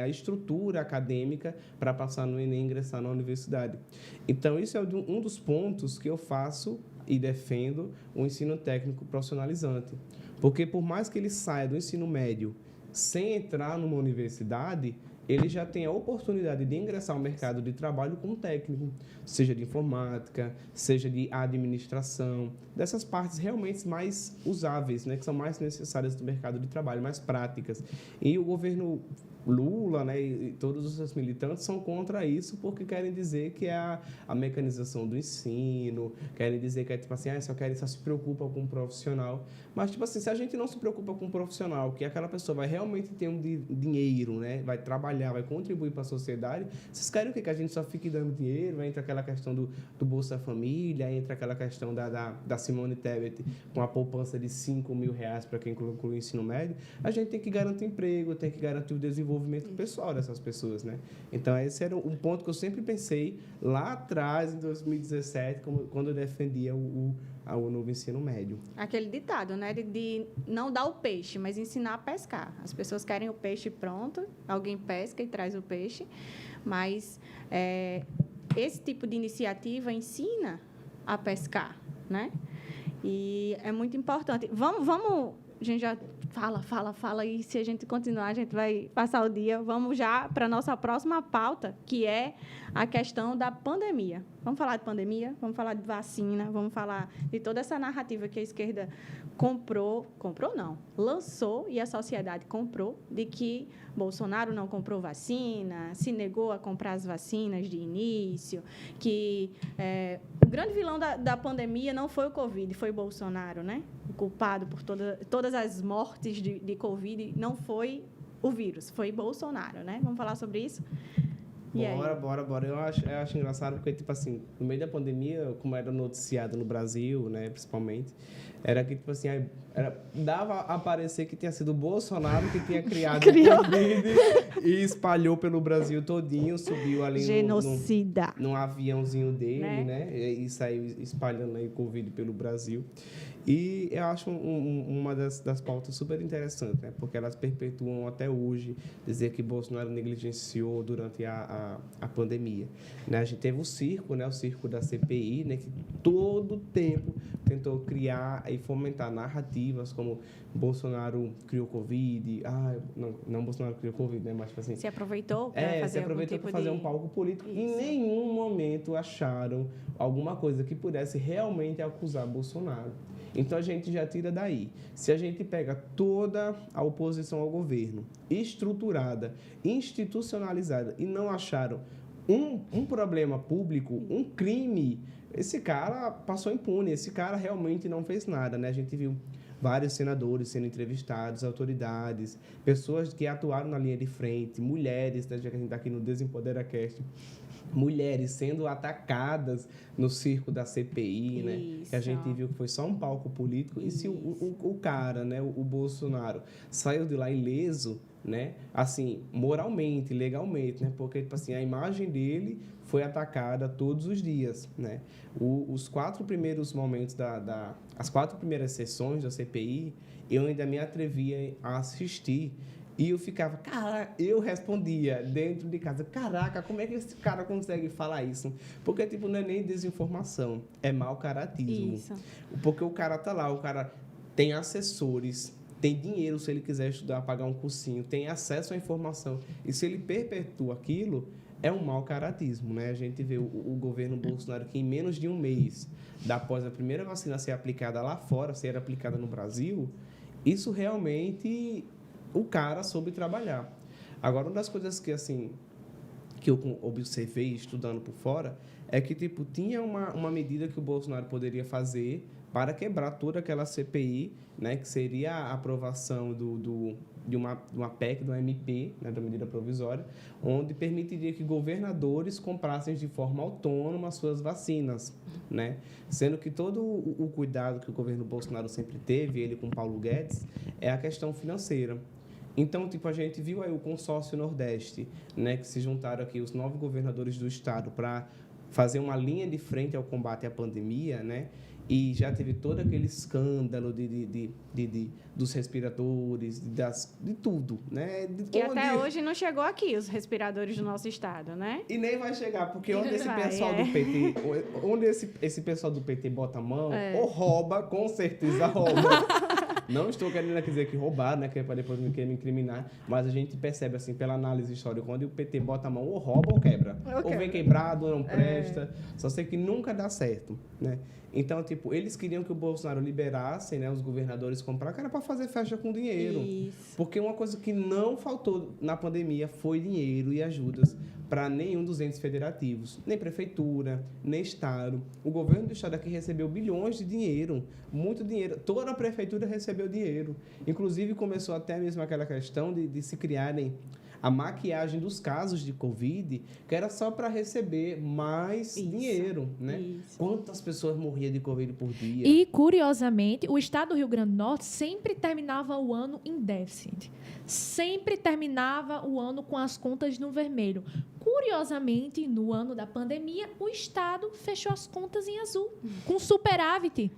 a estrutura acadêmica para passar no Enem e ingressar na universidade. Então, isso é um dos pontos que eu faço e defendo o ensino técnico profissionalizante. Porque, por mais que ele saia do ensino médio sem entrar numa universidade, ele já tem a oportunidade de ingressar ao mercado de trabalho como técnico, seja de informática, seja de administração, dessas partes realmente mais usáveis, né, que são mais necessárias do mercado de trabalho, mais práticas. E o governo Lula, né, e todos os seus militantes são contra isso porque querem dizer que é a mecanização do ensino, querem dizer que é tipo assim, só se preocupa com o profissional. Mas, tipo assim, se a gente não se preocupa com o profissional, que aquela pessoa vai realmente ter um dinheiro, né, vai trabalhar, vai contribuir para a sociedade, vocês querem o quê? Que a gente só fique dando dinheiro? Entra aquela questão do Bolsa Família, entra aquela questão da Simone Tebet com a poupança de R$5.000 para quem conclui o ensino médio. A gente tem que garantir emprego, tem que garantir o desenvolvimento pessoal dessas pessoas, né? Então, esse era um ponto que eu sempre pensei lá atrás, em 2017, quando eu defendia o novo ensino médio. Aquele ditado, né? De não dar o peixe, mas ensinar a pescar. As pessoas querem o peixe pronto, alguém pesca e traz o peixe, mas esse tipo de iniciativa ensina a pescar, né? E é muito importante. Vamos, a gente já fala, e se a gente continuar, a gente vai passar o dia. Vamos já para a nossa próxima pauta, que é a questão da pandemia. Vamos falar de pandemia, vamos falar de vacina, vamos falar de toda essa narrativa que a esquerda lançou e a sociedade comprou, de que Bolsonaro não comprou vacina, se negou a comprar as vacinas de início, que o grande vilão da pandemia não foi o Covid, foi Bolsonaro, né? O culpado por todas as mortes de Covid não foi o vírus, foi Bolsonaro, né? Vamos falar sobre isso? Bora. Eu acho engraçado porque, tipo assim, no meio da pandemia, como era noticiado no Brasil, né, principalmente, era que, tipo assim, dava a parecer que tinha sido o Bolsonaro que tinha criado o Covid e espalhou pelo Brasil todinho, subiu ali num aviãozinho dele, né, e saiu espalhando aí o Covid pelo Brasil. E eu acho uma das pautas super interessantes, né? Porque elas perpetuam até hoje dizer que Bolsonaro negligenciou durante a pandemia. Né? A gente teve o circo da CPI, né? Que todo tempo tentou criar e fomentar narrativas como Bolsonaro criou Covid, não Bolsonaro criou Covid, né, mas tipo assim, Se aproveitou para fazer se aproveitou para fazer um palco político. Isso. Em nenhum momento acharam alguma coisa que pudesse realmente acusar Bolsonaro. Então, a gente já tira daí. Se a gente pega toda a oposição ao governo, estruturada, institucionalizada, e não acharam um problema público, um crime, esse cara passou impune, esse cara realmente não fez nada, né? A gente viu vários senadores sendo entrevistados, autoridades, pessoas que atuaram na linha de frente, mulheres, né? Já que a gente está aqui no DesempoderAcast, mulheres sendo atacadas no circo da CPI, né? Que a gente viu que foi só um palco político. Isso. E se o cara, né, o Bolsonaro, saiu de lá ileso, né? Assim, moralmente, legalmente, né? Porque, tipo assim, a imagem dele foi atacada todos os dias, né? Os 4 primeiros momentos as 4 primeiras sessões da CPI, eu ainda me atrevia a assistir. E eu ficava, eu respondia dentro de casa, caraca, como é que esse cara consegue falar isso? Porque, tipo, não é nem desinformação, é mau caratismo. Isso. Porque o cara tá lá, o cara tem assessores, tem dinheiro se ele quiser estudar, pagar um cursinho, tem acesso à informação. E se ele perpetua aquilo, é um mau caratismo, né? A gente vê o governo Bolsonaro que em menos de um mês, após a primeira vacina ser aplicada lá fora, ser aplicada no Brasil, isso realmente... o cara soube trabalhar. Agora, uma das coisas que, assim, que eu observei estudando por fora é que, tipo, tinha uma medida que o Bolsonaro poderia fazer para quebrar toda aquela CPI, né, que seria a aprovação de uma PEC, do MP, né, da medida provisória, onde permitiria que governadores comprassem de forma autônoma as suas vacinas, né? Sendo que todo o cuidado que o governo Bolsonaro sempre teve, ele com Paulo Guedes, é a questão financeira. Então, tipo, a gente viu aí o consórcio Nordeste, né, que se juntaram aqui os 9 governadores do estado para fazer uma linha de frente ao combate à pandemia, né? E já teve todo aquele escândalo dos respiradores, de tudo, né? Que até hoje não chegou aqui, os respiradores do nosso estado, né? E nem vai chegar, porque onde esse pessoal do PT, onde esse pessoal do PT bota a mão, ou rouba, com certeza rouba. Não estou querendo dizer que roubar, né? Que é para depois me incriminar, mas a gente percebe, assim, pela análise histórica, quando o PT bota a mão, ou rouba ou quebra. Ou vem quebrado, ou não presta. Só sei que nunca dá certo, né? Então, tipo, eles queriam que o Bolsonaro liberasse, né, os governadores comprar, que era para fazer festa com dinheiro. Isso. Porque uma coisa que não faltou na pandemia foi dinheiro e ajudas para nenhum dos entes federativos, nem prefeitura, nem estado. O governo do estado aqui recebeu bilhões de dinheiro, muito dinheiro. Toda a prefeitura recebeu dinheiro. Inclusive, começou até mesmo aquela questão de se criarem a maquiagem dos casos de Covid, que era só para receber mais dinheiro, né? Isso. Quantas pessoas morriam de Covid por dia? E, curiosamente, o estado do Rio Grande do Norte sempre terminava o ano em déficit. Sempre terminava o ano com as contas no vermelho. Curiosamente, no ano da pandemia, o estado fechou as contas em azul, com superávit.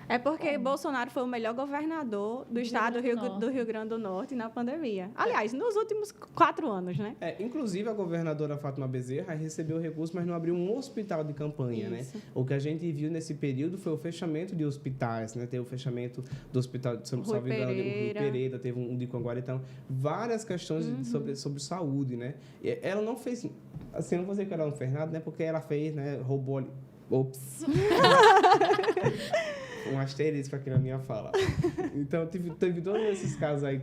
É porque Bolsonaro foi o melhor governador do estado do Rio Grande do Norte na pandemia. Aliás, nos últimos 4 anos, né? Inclusive, a governadora Fátima Bezerra recebeu recursos, mas não abriu um hospital de campanha, né? O que a gente viu nesse período foi o fechamento de hospitais, né? Teve o fechamento do hospital de São Rui Pereira, teve um de Conguara. Então, várias questões sobre saúde, né? E ela não fez... Assim, não vou dizer que ela não fez nada, né? Porque ela fez, né? Roubou ali... Ops! Um asterisco aqui na minha fala. Então, teve todos esses casos aí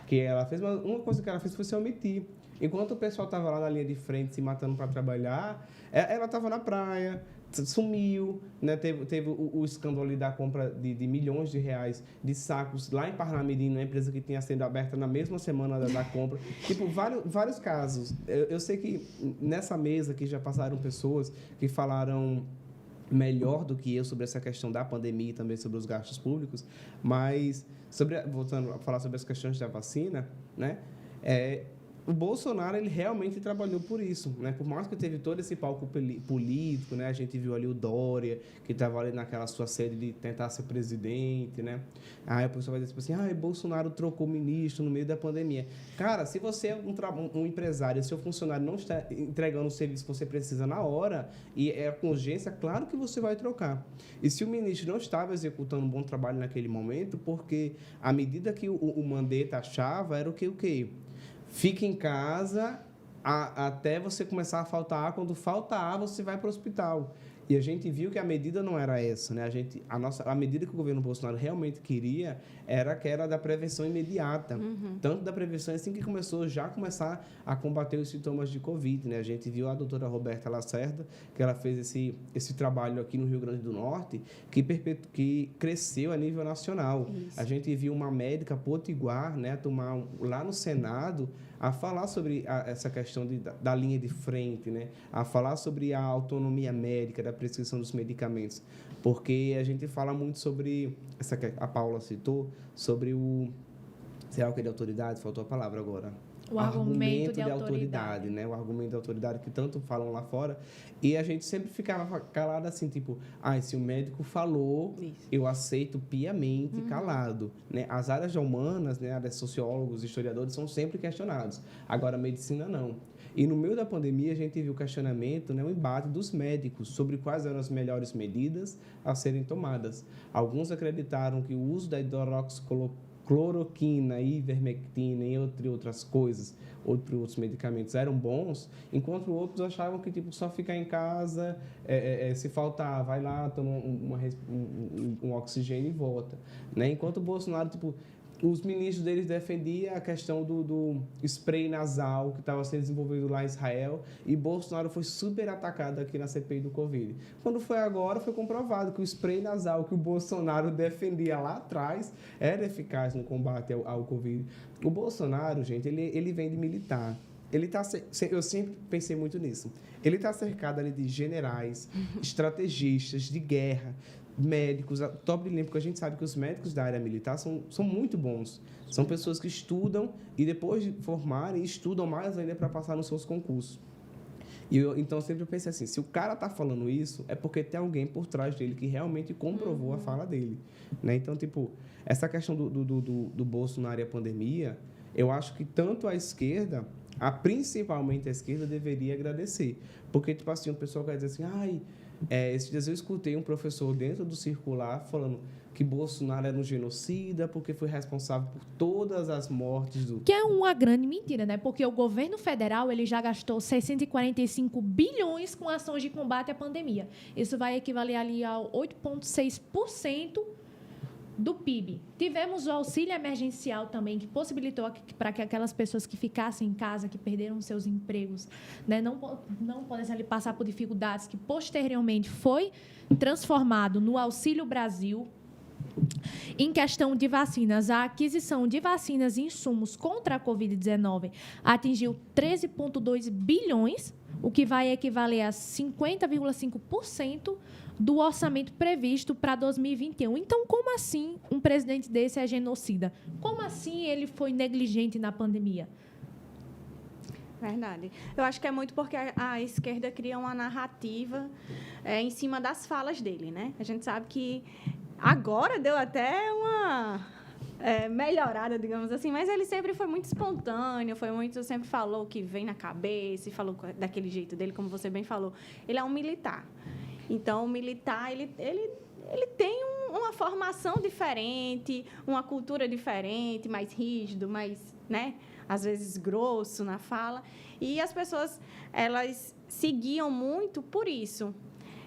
que ela fez, mas uma coisa que ela fez foi se omitir. Enquanto o pessoal estava lá na linha de frente se matando para trabalhar, ela estava na praia, sumiu, né? Teve o escândalo ali da compra de milhões de reais de sacos lá em Parnamirim, uma empresa que tinha sido aberta na mesma semana da compra. Tipo, vários casos. Eu sei que nessa mesa aqui já passaram pessoas que falaram melhor do que eu sobre essa questão da pandemia e também sobre os gastos públicos, mas voltando a falar sobre as questões da vacina, né? o Bolsonaro, ele realmente trabalhou por isso, né? Por mais que teve todo esse palco político, né? A gente viu ali o Dória, que estava ali naquela sua sede de tentar ser presidente, né? Aí a pessoa vai dizer assim, Bolsonaro trocou ministro no meio da pandemia. Cara, se você é um empresário, seu funcionário não está entregando o serviço que você precisa na hora, e é com urgência, claro que você vai trocar. E se o ministro não estava executando um bom trabalho naquele momento, porque a medida que o Mandetta achava era o quê? Fica em casa até você começar a faltar ar. Quando falta ar, você vai para o hospital. E a gente viu que a medida não era essa, né? A medida que o governo Bolsonaro realmente queria era da prevenção imediata. Tanto da prevenção assim que começar a combater os sintomas de Covid, né? A gente viu a doutora Roberta Lacerda, que ela fez esse trabalho aqui no Rio Grande do Norte, que cresceu a nível nacional. Isso. A gente viu uma médica potiguar, né, lá no Senado, a falar sobre essa questão da linha de frente, né? A falar sobre a autonomia médica, da prescrição dos medicamentos. Porque a gente fala muito sobre, a Paula citou, sobre será o que de autoridade? Faltou a palavra agora. O argumento de autoridade, né? O argumento de autoridade que tanto falam lá fora. E a gente sempre ficava calado assim, tipo, se o médico falou, isso, eu aceito piamente, calado. Né? As áreas humanas, né, áreas sociólogos, historiadores, são sempre questionados. Agora, a medicina, não. E no meio da pandemia, a gente viu o questionamento, né, o embate dos médicos sobre quais eram as melhores medidas a serem tomadas. Alguns acreditaram que o uso da hidroxicloroquina, ivermectina e outras coisas, outros medicamentos eram bons, enquanto outros achavam que só ficar em casa, se faltar, vai lá, toma um oxigênio e volta. Né? Enquanto o Bolsonaro, os ministros deles defendiam a questão do spray nasal que estava sendo desenvolvido lá em Israel, e Bolsonaro foi super atacado aqui na CPI do Covid. Quando foi agora, foi comprovado que o spray nasal que o Bolsonaro defendia lá atrás era eficaz no combate ao Covid. O Bolsonaro, gente, ele vem de militar. Eu sempre pensei muito nisso. Ele está cercado ali de generais, estrategistas de guerra, médicos, top de linha, porque a gente sabe que os médicos da área militar são muito bons. São pessoas que estudam e depois de formarem, estudam mais ainda para passar nos seus concursos. Então, eu sempre pensei assim, se o cara está falando isso, é porque tem alguém por trás dele que realmente comprovou a fala dele. Né? Então, essa questão do Bolsonaro e a pandemia, eu acho que tanto a esquerda, principalmente a esquerda, deveria agradecer. Porque, o pessoal quer dizer assim, esses dias eu escutei um professor dentro do circular falando que Bolsonaro era um genocida porque foi responsável por todas as mortes Que é uma grande mentira, né? Porque o governo federal ele já gastou 645 bilhões com ações de combate à pandemia. Isso vai equivaler ali a 8,6% do PIB. Tivemos o auxílio emergencial também, que possibilitou para que aquelas pessoas que ficassem em casa, que perderam seus empregos, né, não pudessem ali passar por dificuldades, que posteriormente foi transformado no Auxílio Brasil. Em questão de vacinas, a aquisição de vacinas e insumos contra a Covid-19 atingiu 13,2 bilhões, o que vai equivaler a 50,5% do orçamento previsto para 2021. Então, como assim um presidente desse é genocida? Como assim ele foi negligente na pandemia? Verdade. Eu acho que é muito porque a esquerda cria uma narrativa em cima das falas dele, né? A gente sabe que agora deu até uma melhorada, digamos assim, mas ele sempre foi muito espontâneo, sempre falou o que vem na cabeça e falou daquele jeito dele, como você bem falou. Ele é um militar. Então, o militar, ele tem uma formação diferente, uma cultura diferente, mais rígido, mais, né, às vezes grosso na fala. E as pessoas, elas seguiam muito por isso.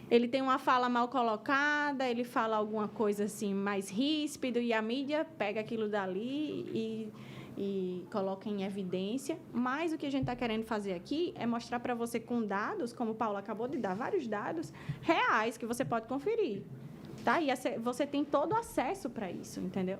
Ele tem uma fala mal colocada, ele fala alguma coisa assim mais ríspido e a mídia pega aquilo dali e coloca em evidência. Mas o que a gente está querendo fazer aqui é mostrar para você com dados, como o Paulo acabou de dar, vários dados reais que você pode conferir. Tá? E você tem todo o acesso para isso, entendeu?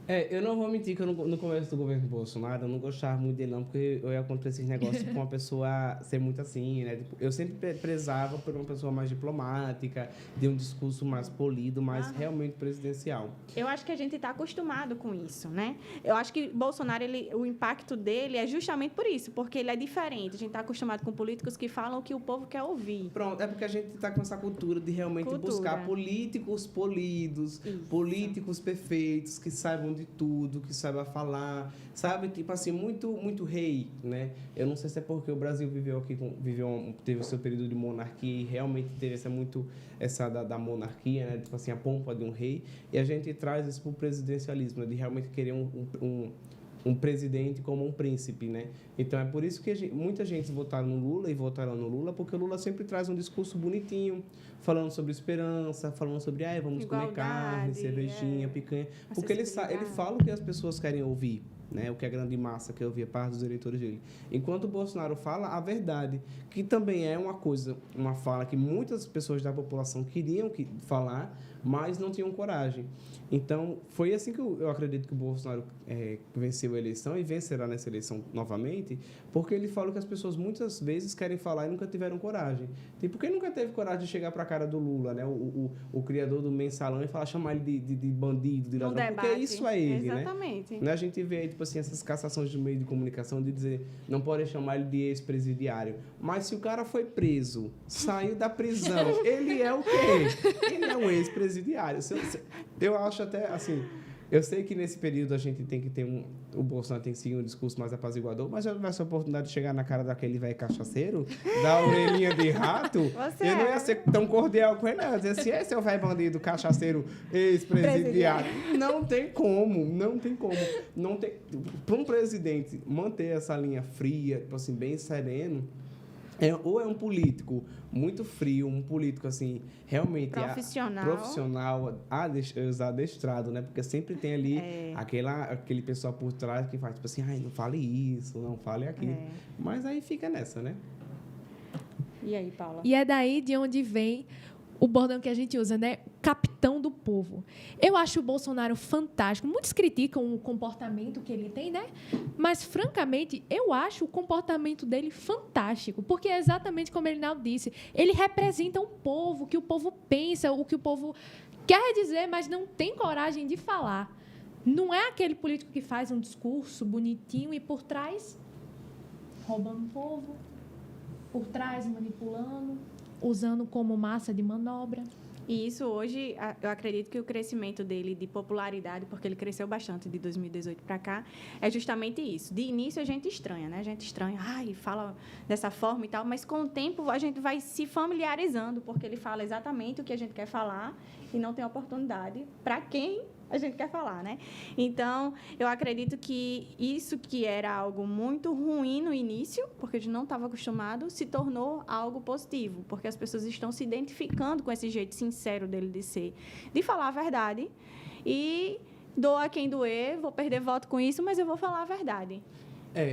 Eu não vou mentir que eu no começo do governo Bolsonaro eu não gostava muito dele, não, porque eu ia contra esses negócios com uma pessoa ser muito assim, né? Tipo, eu sempre prezava por uma pessoa mais diplomática, de um discurso mais polido, mais realmente presidencial. Eu acho que a gente está acostumado com isso, né? Eu acho que Bolsonaro, o impacto dele é justamente por isso, porque ele é diferente. A gente está acostumado com políticos que falam o que o povo quer ouvir. Pronto, é porque a gente está com essa cultura de realmente buscar políticos polidos, políticos perfeitos, que saibam de tudo, que saibam falar, sabe? Tipo assim, muito rei, né? Eu não sei se é porque o Brasil teve o seu período de monarquia e realmente teve essa da monarquia, né? Tipo assim, a pompa de um rei, e a gente traz isso para o presidencialismo, né? De realmente querer um presidente como um príncipe, né? Então, é por isso que muita gente votaram no Lula e votaram no Lula, porque o Lula sempre traz um discurso bonitinho, falando sobre esperança, falando sobre, vamos igualdade, comer carne, cervejinha, picanha. Porque ele fala o que as pessoas querem ouvir, né? O que a grande massa quer ouvir, a parte dos eleitores dele. Enquanto o Bolsonaro fala a verdade, que também é uma fala que muitas pessoas da população queriam falar, mas não tinham coragem. Então, foi assim que eu acredito que o Bolsonaro venceu a eleição e vencerá nessa eleição novamente, porque ele fala que as pessoas muitas vezes querem falar e nunca tiveram coragem. Tipo, quem nunca teve coragem de chegar para a cara do Lula, né? O criador do Mensalão, e falar, chamar ele de bandido, de ladrão, porque isso é ele, exatamente, né? A gente vê aí, tipo assim, essas cassações de meio de comunicação de dizer, não podem chamar ele de ex-presidiário. Mas se o cara foi preso, saiu da prisão, ele é o quê? Ele é um ex-presidiário. Eu acho até, assim, eu sei que nesse período a gente tem que ter o Bolsonaro tem que seguir um discurso mais apaziguador, mas já tive essa oportunidade de chegar na cara daquele velho cachaceiro, da orelhinha de rato, eu não ia ser tão cordial com ele, não. Eu ia dizer assim, esse é o velho bandido, cachaceiro, ex-presidiário. Não tem como. Para um presidente manter essa linha fria, tipo assim, bem sereno, ou é um político muito frio, um político assim, realmente profissional, adestrado, né? Porque sempre tem ali aquele pessoal por trás que faz, tipo assim, não fale isso, não fale aquilo. Mas aí fica nessa, né? E aí, Paula? E é daí de onde vem o bordão que a gente usa, né? Capitão do povo. Eu acho o Bolsonaro fantástico. Muitos criticam o comportamento que ele tem, né? Mas, francamente, eu acho o comportamento dele fantástico. Porque é exatamente como o Erinaldo disse. Ele representa um povo, o que o povo pensa, o que o povo quer dizer, mas não tem coragem de falar. Não é aquele político que faz um discurso bonitinho e por trás roubando o povo, por trás manipulando, usando como massa de manobra. E isso hoje, eu acredito que o crescimento dele de popularidade, porque ele cresceu bastante de 2018 para cá, é justamente isso. De início, a gente estranha, né? A gente estranha, fala dessa forma e tal, mas com o tempo a gente vai se familiarizando, porque ele fala exatamente o que a gente quer falar e não tem oportunidade para quem a gente quer falar, né? Então, eu acredito que isso que era algo muito ruim no início, porque a gente não estava acostumado, se tornou algo positivo, porque as pessoas estão se identificando com esse jeito sincero dele de ser, de falar a verdade e doa quem doer, vou perder voto com isso, mas eu vou falar a verdade.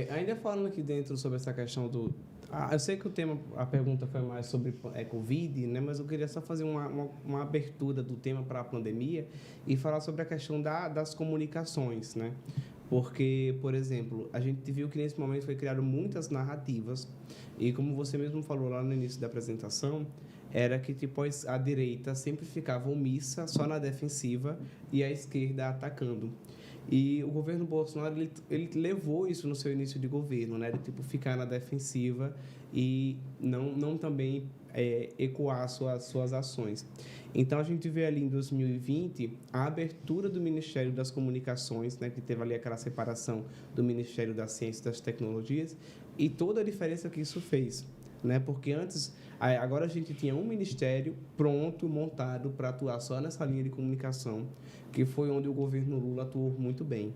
Ainda falando aqui dentro sobre essa questão eu sei que a pergunta foi mais sobre Covid, né? Mas eu queria só fazer uma abertura do tema para a pandemia e falar sobre a questão das comunicações, né? Porque, por exemplo, a gente viu que nesse momento foi criado muitas narrativas e, como você mesmo falou lá no início da apresentação, era que tipo, a direita sempre ficava omissa, só na defensiva, e a esquerda atacando. E o governo Bolsonaro ele levou isso no seu início de governo, né? De tipo ficar na defensiva e não também ecoar suas ações. Então a gente vê ali em 2020 a abertura do Ministério das Comunicações, né? Que teve ali aquela separação do Ministério da Ciência e das Tecnologias e toda a diferença que isso fez, né? Porque agora a gente tinha um ministério pronto, montado para atuar só nessa linha de comunicação, que foi onde o governo Lula atuou muito bem.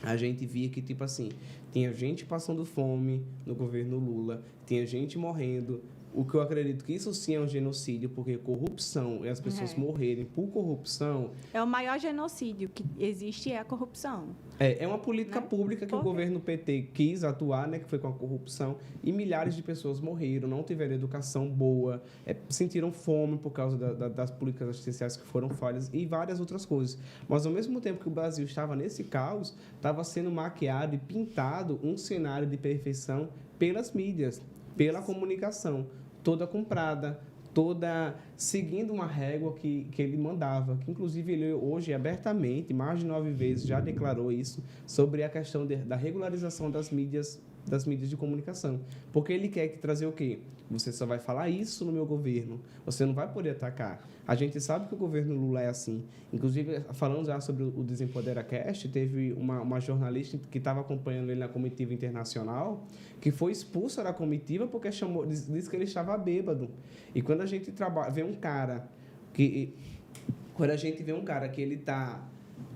A gente via que, tipo assim, tinha gente passando fome no governo Lula, tinha gente morrendo, o que eu acredito que isso sim é um genocídio, porque corrupção e as pessoas morrerem por corrupção... É o maior genocídio que existe, é a corrupção. É uma política pública que o governo PT quis atuar, né, que foi com a corrupção, e milhares de pessoas morreram, não tiveram educação boa, sentiram fome por causa das políticas assistenciais que foram falhas e várias outras coisas. Mas, ao mesmo tempo que o Brasil estava nesse caos, estava sendo maquiado e pintado um cenário de perfeição pelas mídias, pela comunicação, toda comprada, toda seguindo uma régua que ele mandava, que inclusive ele hoje abertamente, mais de 9 vezes, já declarou isso sobre a questão da regularização das mídias de comunicação. Porque ele quer trazer o quê? Você só vai falar isso no meu governo, você não vai poder atacar. A gente sabe que o governo Lula é assim. Inclusive, falando já sobre o Desempodera Cast, teve uma jornalista que estava acompanhando ele na comitiva internacional, que foi expulsa da comitiva porque disse que ele estava bêbado. E quando a gente vê um cara que ele está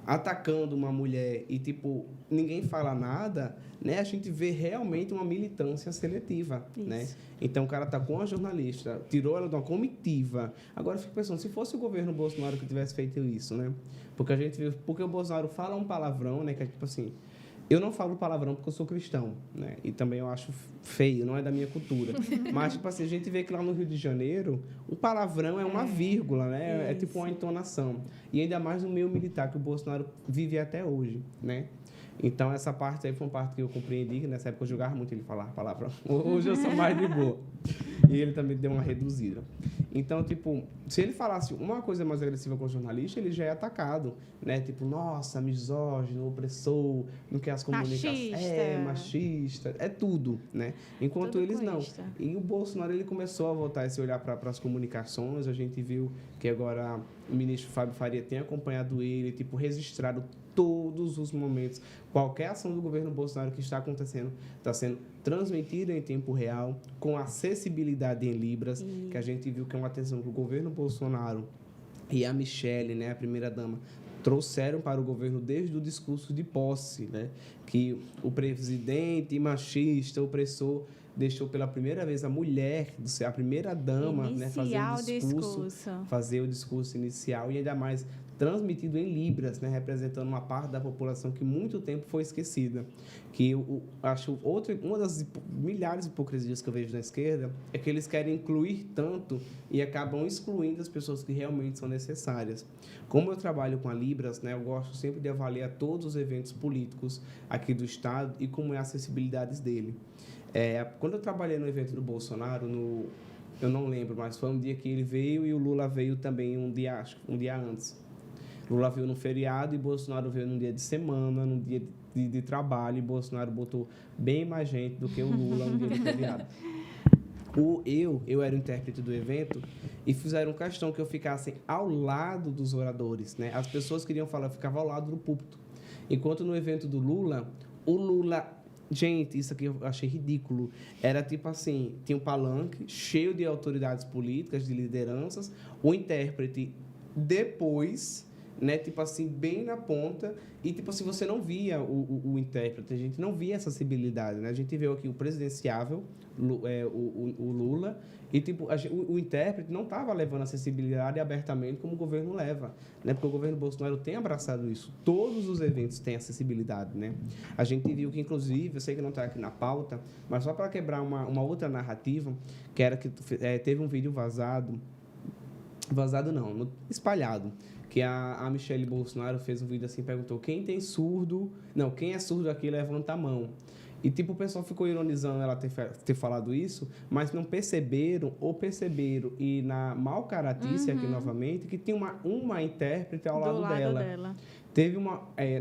atacando uma mulher e, tipo, ninguém fala nada, né? A gente vê realmente uma militância seletiva, né? Então, o cara atacou uma jornalista, tirou ela de uma comitiva. Agora, eu fico pensando, se fosse o governo Bolsonaro que tivesse feito isso, né? Porque a gente vê... Porque o Bolsonaro fala um palavrão, né? Que é, tipo assim... Eu não falo palavrão porque eu sou cristão, né? E também eu acho feio, não é da minha cultura. Mas, tipo assim, a gente vê que lá no Rio de Janeiro, o palavrão é uma vírgula, né? É tipo uma entonação. E ainda mais no meio militar, que o Bolsonaro vive até hoje, né? Então, essa parte aí foi uma parte que eu compreendi, que nessa época eu julgava muito ele falar palavrão. Hoje eu sou mais de boa. E ele também deu uma reduzida. Então, tipo, se ele falasse uma coisa mais agressiva com o jornalista, ele já é atacado, né? Tipo, nossa, misógino, opressor, não quer as comunicações. Machista, é tudo, né? Enquanto tudo eles não. E o Bolsonaro, ele começou a voltar esse olhar para as comunicações. A gente viu que agora o ministro Fábio Faria tem acompanhado ele, tipo, registrado todos os momentos. Qualquer ação do governo Bolsonaro que está acontecendo está sendo transmitida em tempo real, com acessibilidade em Libras, que a gente viu que é uma atenção que o governo Bolsonaro e a Michelle, né, a primeira-dama, trouxeram para o governo desde o discurso de posse, né, que o presidente machista, opressor, deixou pela primeira vez a mulher, a primeira-dama, né, fazer o discurso inicial e ainda mais transmitido em Libras, né, representando uma parte da população que muito tempo foi esquecida. Que eu acho uma das milhares de hipocrisias que eu vejo na esquerda é que eles querem incluir tanto e acabam excluindo as pessoas que realmente são necessárias. Como eu trabalho com a Libras, né, eu gosto sempre de avaliar todos os eventos políticos aqui do Estado e como é a acessibilidade dele. Quando eu trabalhei no evento do Bolsonaro, eu não lembro, mas foi um dia que ele veio e o Lula veio também um dia antes. Lula veio no feriado e Bolsonaro veio num dia de semana, num dia de trabalho, e Bolsonaro botou bem mais gente do que o Lula no dia do feriado. Eu era o intérprete do evento e fizeram questão que eu ficasse ao lado dos oradores, né? As pessoas queriam falar, eu ficava ao lado do púlpito. Enquanto no evento do Lula, o Lula... Gente, isso aqui eu achei ridículo. Era tipo assim, tinha um palanque cheio de autoridades políticas, de lideranças, o intérprete depois... né, tipo assim, bem na ponta, e tipo assim, você não via o intérprete, a gente não via essa acessibilidade, né? A gente viu aqui o presidenciável, o Lula, e tipo, o intérprete não estava levando acessibilidade abertamente como o governo leva, né? Porque o governo Bolsonaro tem abraçado isso. Todos os eventos têm acessibilidade, né? A gente viu que, inclusive, eu sei que não está aqui na pauta, mas só para quebrar uma outra narrativa, que era que teve um vídeo espalhado, que a Michelle Bolsonaro fez um vídeo assim, perguntou quem é surdo aqui, levanta a mão. E tipo, o pessoal ficou ironizando ela ter falado isso, mas não perceberam, e na mal caratice aqui novamente, que tinha uma intérprete ao lado dela. Teve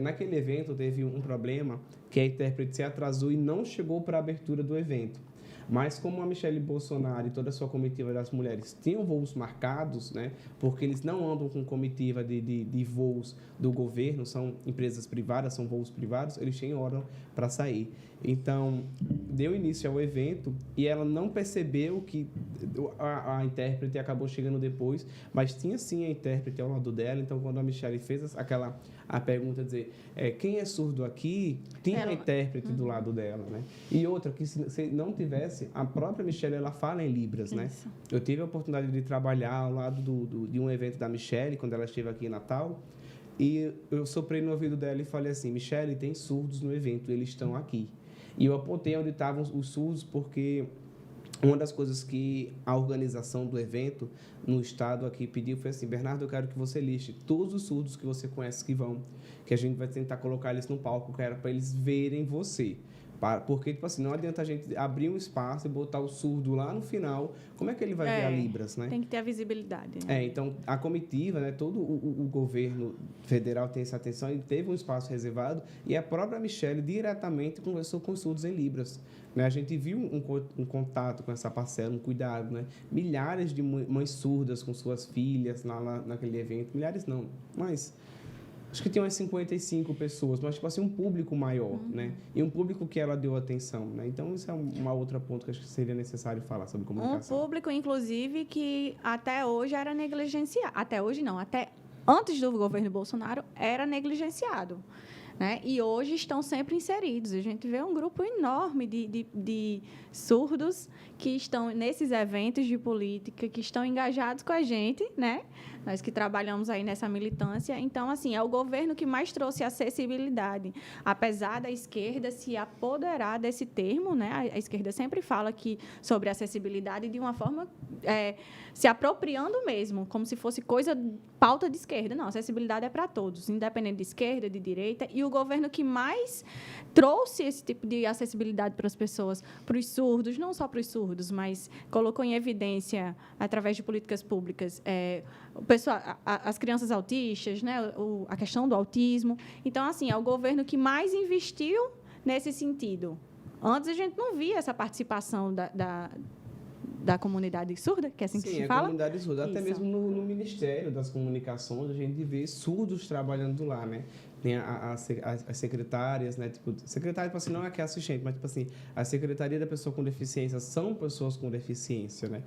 naquele evento teve um problema, que a intérprete se atrasou e não chegou para a abertura do evento. Mas como a Michelle Bolsonaro e toda a sua comitiva das mulheres tinham voos marcados, né, porque eles não andam com comitiva de voos do governo, são empresas privadas, são voos privados, eles têm hora para sair. Então, deu início ao evento e ela não percebeu que a intérprete acabou chegando depois, mas tinha sim a intérprete ao lado dela. Então, quando a Michelle fez a pergunta, dizer quem é surdo aqui, tinha a intérprete do lado dela, né? E outra, que se não tivesse, a própria Michelle, ela fala em Libras, né? Eu tive a oportunidade de trabalhar ao lado de um evento da Michelle, quando ela esteve aqui em Natal, e eu soprei no ouvido dela e falei assim: Michelle, tem surdos no evento, eles estão aqui. E eu apontei onde estavam os surdos, porque uma das coisas que a organização do evento no estado aqui pediu foi assim: Bernardo, eu quero que você liste todos os surdos que você conhece que a gente vai tentar colocar eles no palco, que era para eles verem você. Porque, tipo assim, não adianta a gente abrir um espaço e botar o surdo lá no final. Como é que ele vai ver a Libras, né? Tem que ter a visibilidade. Né? Então, a comitiva, né, todo o governo federal tem essa atenção, e teve um espaço reservado, e a própria Michelle diretamente conversou com os surdos em Libras. Né? A gente viu um contato com essa parcela, um cuidado, né? Milhares de mães surdas com suas filhas naquele evento. Milhares não, mas... acho que tinha umas 55 pessoas, mas, tipo assim, um público maior, né? E um público que ela deu atenção, né? Então, isso é uma outra ponto que acho que seria necessário falar sobre comunicação. Um público, inclusive, que até hoje era negligenciado. Até hoje não, até antes do governo Bolsonaro era negligenciado. Né? E hoje estão sempre inseridos. A gente vê um grupo enorme de surdos que estão nesses eventos de política, que estão engajados com a gente, né? Nós que trabalhamos aí nessa militância. Então, assim, é o governo que mais trouxe acessibilidade. Apesar da esquerda se apoderar desse termo, né? A esquerda sempre fala sobre acessibilidade de uma forma se apropriando mesmo, como se fosse pauta de esquerda. Não, acessibilidade é para todos, independente de esquerda, de direita. E o governo que mais trouxe esse tipo de acessibilidade para as pessoas, para os surdos, não só para os surdos, mas colocou em evidência, através de políticas públicas, as crianças autistas, né, a questão do autismo. Então, assim, é o governo que mais investiu nesse sentido. Antes, a gente não via essa participação da comunidade surda, que é assim que se fala? Sim, a comunidade surda. Isso. Até mesmo no Ministério das Comunicações, a gente vê surdos trabalhando lá, né? Tem as secretárias, né? Tipo, secretária, tipo assim, não é que é assistente, mas, tipo assim, a Secretaria da Pessoa com Deficiência são pessoas com deficiência, né?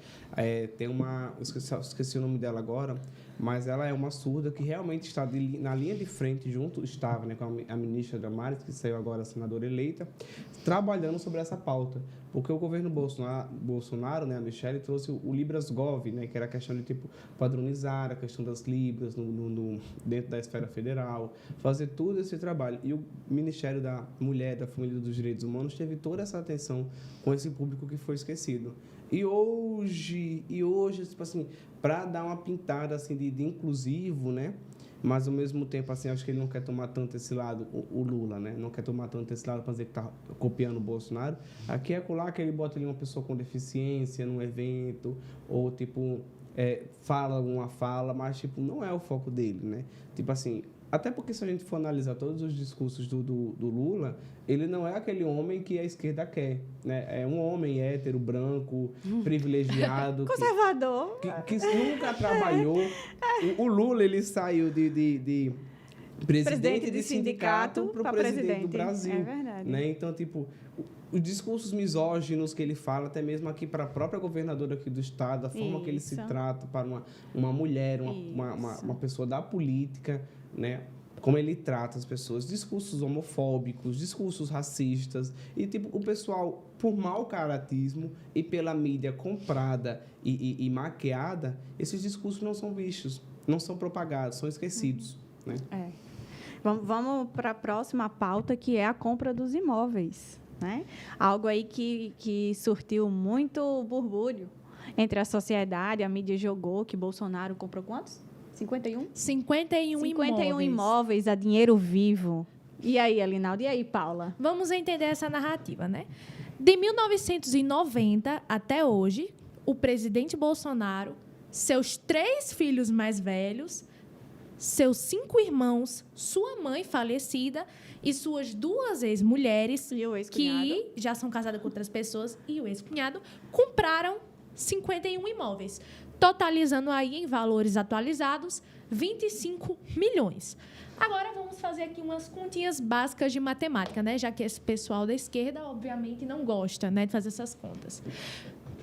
Tem uma... Esqueci o nome dela agora, mas ela é uma surda que realmente está na linha de frente, estava, né, com a ministra Damares, que saiu agora senadora eleita, trabalhando sobre essa pauta. Porque o governo Bolsonaro, né, a Michelle, trouxe o Libras Gov, né, que era a questão de, tipo, padronizar a questão das Libras dentro da esfera federal, fazer todo esse trabalho. E o Ministério da Mulher, da Família e dos Direitos Humanos teve toda essa atenção com esse público que foi esquecido. E hoje, tipo assim, para dar uma pintada assim de inclusivo, né? Mas, ao mesmo tempo, assim, acho que ele não quer tomar tanto esse lado, o Lula, né? Não quer tomar tanto esse lado para dizer que está copiando o Bolsonaro. Aqui é colar que ele bota ali uma pessoa com deficiência num evento, ou, tipo, fala alguma fala, mas, tipo, não é o foco dele, né? Tipo assim, até porque se a gente for analisar todos os discursos do Lula, ele não é aquele homem que a esquerda quer, né? É um homem hétero, branco, privilegiado. Conservador. Que nunca trabalhou. O Lula, ele saiu de presidente de sindicato para o presidente do Brasil. É verdade. Né? Então, tipo, os discursos misóginos que ele fala, até mesmo aqui para a própria governadora aqui do estado, a forma que ele se trata para uma mulher, uma pessoa da política, né? Como ele trata as pessoas, discursos homofóbicos, discursos racistas, e tipo, o pessoal, por mau caratismo e pela mídia comprada e maquiada, esses discursos não são vistos, não são propagados, são esquecidos. Né? Vamos para a próxima pauta, que é a compra dos imóveis. Né? Algo aí que surtiu muito burbúrio entre a sociedade, a mídia jogou que Bolsonaro comprou quantos? 51? 51 imóveis a dinheiro vivo. E aí, Alinaldo? E aí, Paula? Vamos entender essa narrativa, né? De 1990 até hoje, o presidente Bolsonaro, seus 3 filhos mais velhos, seus 5 irmãos, sua mãe falecida e suas 2 ex-mulheres, que já são casadas com outras pessoas, e o ex-cunhado, compraram 51 imóveis, totalizando aí, em valores atualizados, 25 milhões. Agora, vamos fazer aqui umas continhas básicas de matemática, né? Já que esse pessoal da esquerda, obviamente, não gosta, né, de fazer essas contas.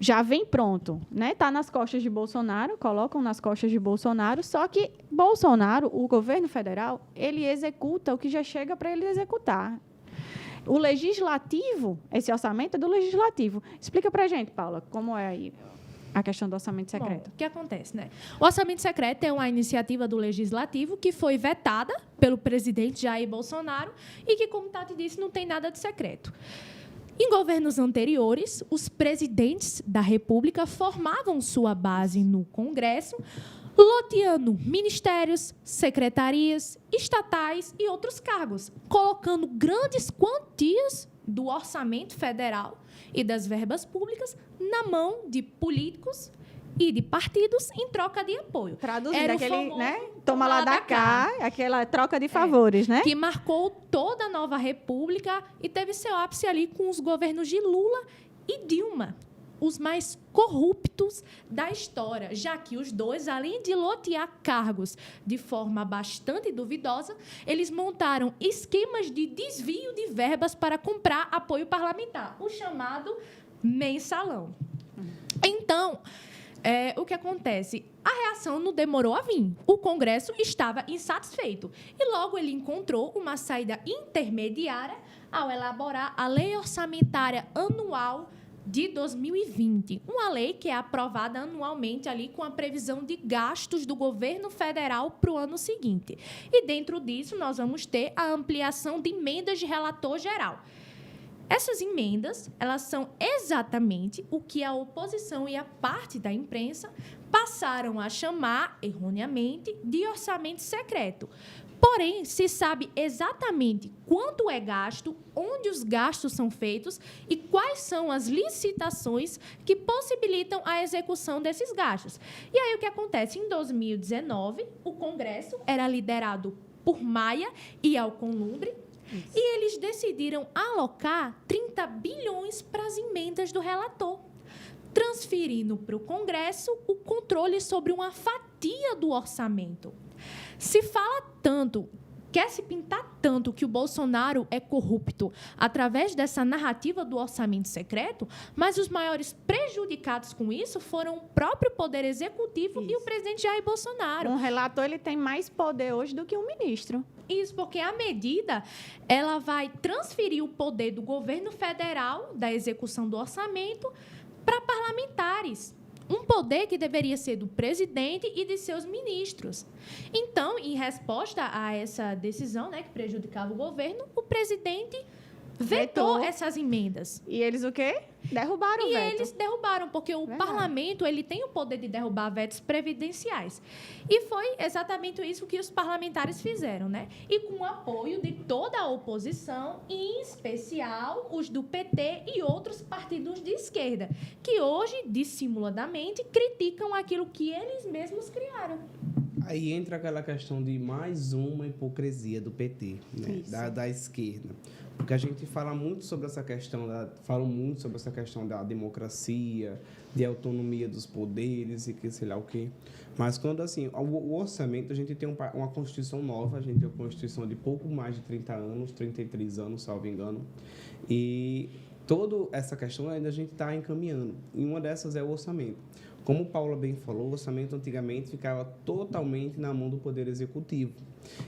já vem pronto, né? Está nas costas de Bolsonaro, colocam nas costas de Bolsonaro, só que Bolsonaro, o governo federal, ele executa o que já chega para ele executar. O legislativo, esse orçamento é do legislativo. Explica para a gente, Paula, como é aí a questão do orçamento secreto. Bom, o que acontece, né? O orçamento secreto é uma iniciativa do legislativo que foi vetada pelo presidente Jair Bolsonaro e que, como Tati disse, não tem nada de secreto. Em governos anteriores, os presidentes da República formavam sua base no Congresso, loteando ministérios, secretarias, estatais e outros cargos, colocando grandes quantias do orçamento federal e das verbas públicas na mão de políticos e de partidos em troca de apoio. Traduzindo, aquele, né? Toma lá da cá, aquela troca de favores, né? Que marcou toda a nova república e teve seu ápice ali com os governos de Lula e Dilma, os mais corruptos da história, já que os dois, além de lotear cargos de forma bastante duvidosa, eles montaram esquemas de desvio de verbas para comprar apoio parlamentar, o chamado mensalão. Então, o que acontece? A reação não demorou a vir. O Congresso estava insatisfeito e logo ele encontrou uma saída intermediária ao elaborar a Lei Orçamentária Anual de 2020, uma lei que é aprovada anualmente ali com a previsão de gastos do governo federal para o ano seguinte. E dentro disso nós vamos ter a ampliação de emendas de relator geral. Essas emendas, elas são exatamente o que a oposição e a parte da imprensa passaram a chamar, erroneamente, de orçamento secreto. Porém, se sabe exatamente quanto é gasto, onde os gastos são feitos e quais são as licitações que possibilitam a execução desses gastos. E aí, o que acontece? Em 2019, o Congresso era liderado por Maia e Alcolumbre, e eles decidiram alocar 30 bilhões para as emendas do relator, transferindo para o Congresso o controle sobre uma fatia do orçamento. Se fala tanto, quer se pintar tanto que o Bolsonaro é corrupto através dessa narrativa do orçamento secreto, mas os maiores prejudicados com isso foram o próprio Poder Executivo e o presidente Jair Bolsonaro. Um relator ele tem mais poder hoje do que um ministro. Isso, porque a medida ela vai transferir o poder do governo federal, da execução do orçamento, para parlamentares. Um poder que deveria ser do presidente e de seus ministros. Então, em resposta a essa decisão, né, que prejudicava o governo, o presidente vetou essas emendas. E eles o quê? Derrubaram o veto. E eles derrubaram, porque o parlamento ele tem o poder de derrubar vetos previdenciais. E foi exatamente isso que os parlamentares fizeram, né? E com o apoio de toda a oposição, em especial os do PT e outros partidos de esquerda, que hoje, dissimuladamente, criticam aquilo que eles mesmos criaram. Aí entra aquela questão de mais uma hipocrisia do PT, né? da esquerda. Porque a gente fala muito sobre essa questão da democracia, de autonomia dos poderes e que sei lá o quê. Mas quando assim, o orçamento, a gente tem uma Constituição nova, a gente tem uma Constituição de pouco mais de 30 anos, 33 anos, salvo engano. E toda essa questão ainda a gente está encaminhando. E uma dessas é o orçamento. Como Paula bem falou, o orçamento antigamente ficava totalmente na mão do Poder Executivo.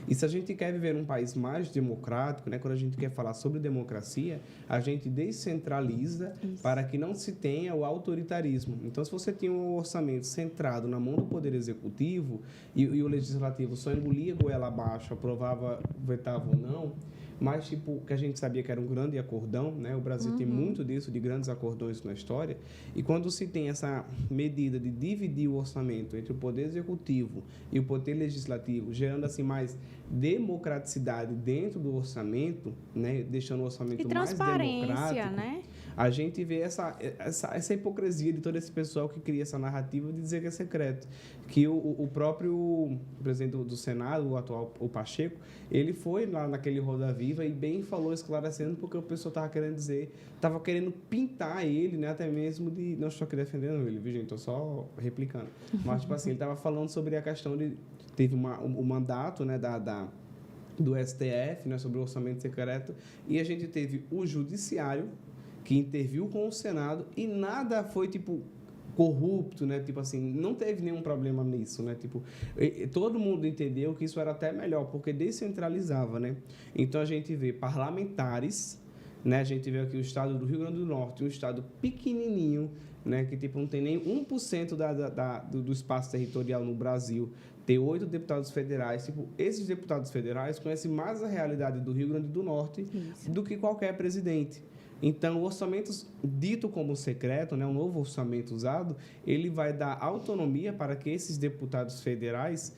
E se a gente quer viver num país mais democrático, né, quando a gente quer falar sobre democracia, a gente descentraliza para que não se tenha o autoritarismo. Então, se você tinha um orçamento centrado na mão do Poder Executivo e o Legislativo só engolia goela abaixo, aprovava, vetava ou não, mas tipo, que a gente sabia que era um grande acordão, né? O Brasil tem muito disso, de grandes acordões na história. E quando se tem essa medida de dividir o orçamento entre o Poder Executivo e o Poder Legislativo, gerando assim mais democraticidade dentro do orçamento, né? Deixando o orçamento mais democrático, né? A gente vê essa hipocrisia de todo esse pessoal que cria essa narrativa de dizer que é secreto. Que o próprio presidente do Senado, o atual, o Pacheco, ele foi lá naquele Roda Viva e bem falou, esclarecendo, porque o pessoal estava querendo dizer, estava querendo pintar ele, né, até mesmo de... Não estou aqui defendendo ele, viu, gente? Estou só replicando. Mas, tipo assim, ele estava falando sobre a questão de... Teve o mandato, né, do STF, né, sobre o orçamento secreto, e a gente teve o Judiciário que interviu com o Senado e nada foi, tipo, corrupto, né? Tipo assim, não teve nenhum problema nisso, né? Tipo, todo mundo entendeu que isso era até melhor, porque descentralizava, né? Então, a gente vê parlamentares, né? A gente vê aqui o estado do Rio Grande do Norte, um estado pequenininho, né? Que, tipo, não tem nem 1% do espaço territorial no Brasil, ter 8 deputados federais. Tipo, esses deputados federais conhecem mais a realidade do Rio Grande do Norte do que qualquer presidente. Então, o orçamento dito como secreto, né, o novo orçamento usado, ele vai dar autonomia para que esses deputados federais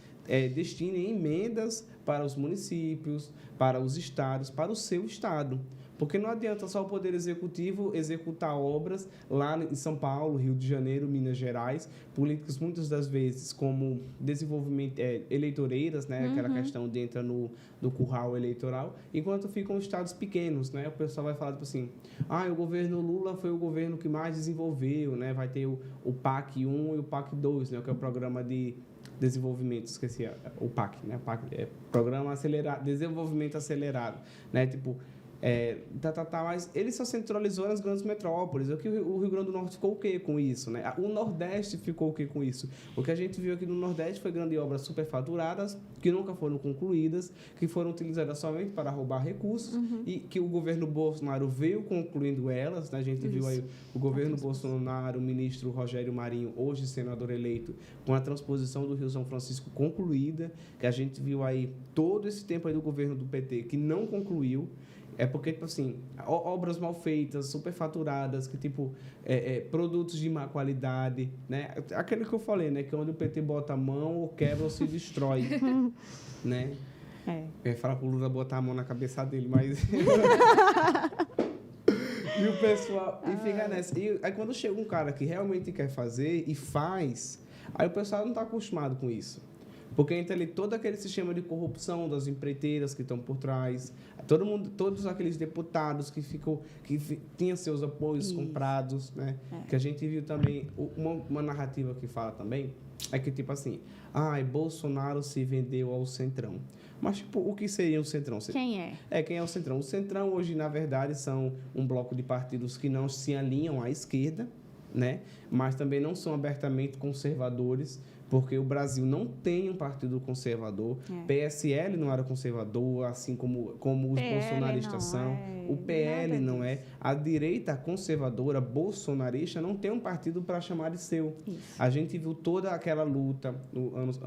destinem emendas para os municípios, para os estados, para o seu estado. Porque não adianta só o Poder Executivo executar obras lá em São Paulo, Rio de Janeiro, Minas Gerais, políticas muitas das vezes como desenvolvimento eleitoreiras, né? Aquela questão de entrar no curral eleitoral, enquanto ficam estados pequenos, né? O pessoal vai falar tipo assim, o governo Lula foi o governo que mais desenvolveu, né? Vai ter o PAC 1 e o PAC 2, né? Que é o programa de desenvolvimento, esqueci, o PAC, né? PAC é Programa Acelerado, Desenvolvimento Acelerado, né? Tipo, mas ele só centralizou nas grandes metrópoles. O Rio Grande do Norte ficou o quê com isso, né? O Nordeste ficou o quê com isso? O que a gente viu aqui no Nordeste foi grandes obras superfaturadas, que nunca foram concluídas, que foram utilizadas somente para roubar recursos e que o governo Bolsonaro veio concluindo elas, né? A gente viu aí o governo Bolsonaro, o ministro Rogério Marinho, hoje senador eleito, com a transposição do Rio São Francisco concluída, que a gente viu aí todo esse tempo aí do governo do PT que não concluiu. É porque, tipo assim, obras mal feitas, superfaturadas, que, tipo, produtos de má qualidade, né? Aquele que eu falei, né? Que onde o PT bota a mão, ou quebra ou se destrói, né? Eu ia falar pro Lula botar a mão na cabeça dele, mas... E o pessoal... E fica nessa. E aí, quando chega um cara que realmente quer fazer e faz, aí o pessoal não está acostumado com isso. Porque entra ali todo aquele sistema de corrupção das empreiteiras que estão por trás, todos aqueles deputados que tinham seus apoios comprados, né? Que a gente viu também, uma narrativa que fala também, é que tipo assim, Bolsonaro se vendeu ao Centrão. Mas, tipo, o que seria o Centrão? Quem é? Quem é o Centrão? O Centrão hoje, na verdade, são um bloco de partidos que não se alinham à esquerda, né? Mas também não são abertamente conservadores, porque o Brasil não tem um partido conservador. PSL não era conservador, assim como os bolsonaristas são. O PL não é. A direita conservadora bolsonarista não tem um partido para chamar de seu. Isso. A gente viu toda aquela luta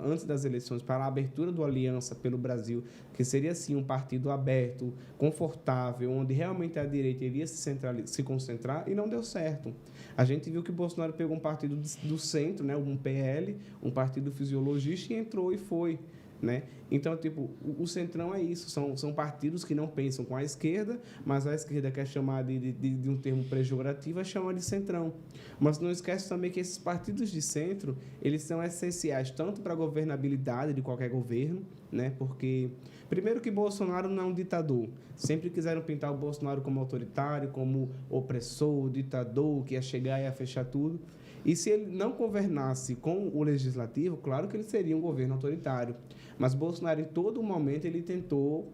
antes das eleições para a abertura do Aliança pelo Brasil, que seria, assim, um partido aberto, confortável, onde realmente a direita iria se concentrar, e não deu certo. A gente viu que o Bolsonaro pegou um partido do centro, né, um PL, um partido fisiologista, e entrou e foi, né? Então, tipo, o Centrão é isso, são partidos que não pensam com a esquerda, mas a esquerda quer chamar de um termo pejorativo, chama de Centrão. Mas não esquece também que esses partidos de centro, eles são essenciais tanto para a governabilidade de qualquer governo, né? Porque, primeiro, que Bolsonaro não é um ditador. Sempre quiseram pintar o Bolsonaro como autoritário, como opressor, ditador, que ia chegar e ia fechar tudo. E se ele não governasse com o legislativo, claro que ele seria um governo autoritário. Mas Bolsonaro, em todo momento, ele tentou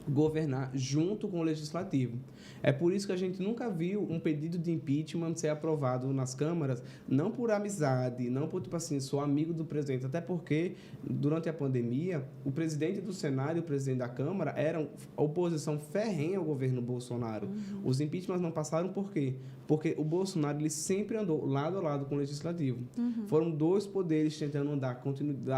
governar junto com o legislativo. É por isso que a gente nunca viu um pedido de impeachment ser aprovado nas câmaras, não por amizade, não por, tipo assim, sou amigo do presidente, até porque, durante a pandemia, o presidente do Senado e o presidente da Câmara eram oposição ferrenha ao governo Bolsonaro. Os impeachments não passaram por quê? Porque o Bolsonaro, ele sempre andou lado a lado com o legislativo. Foram dois poderes tentando dar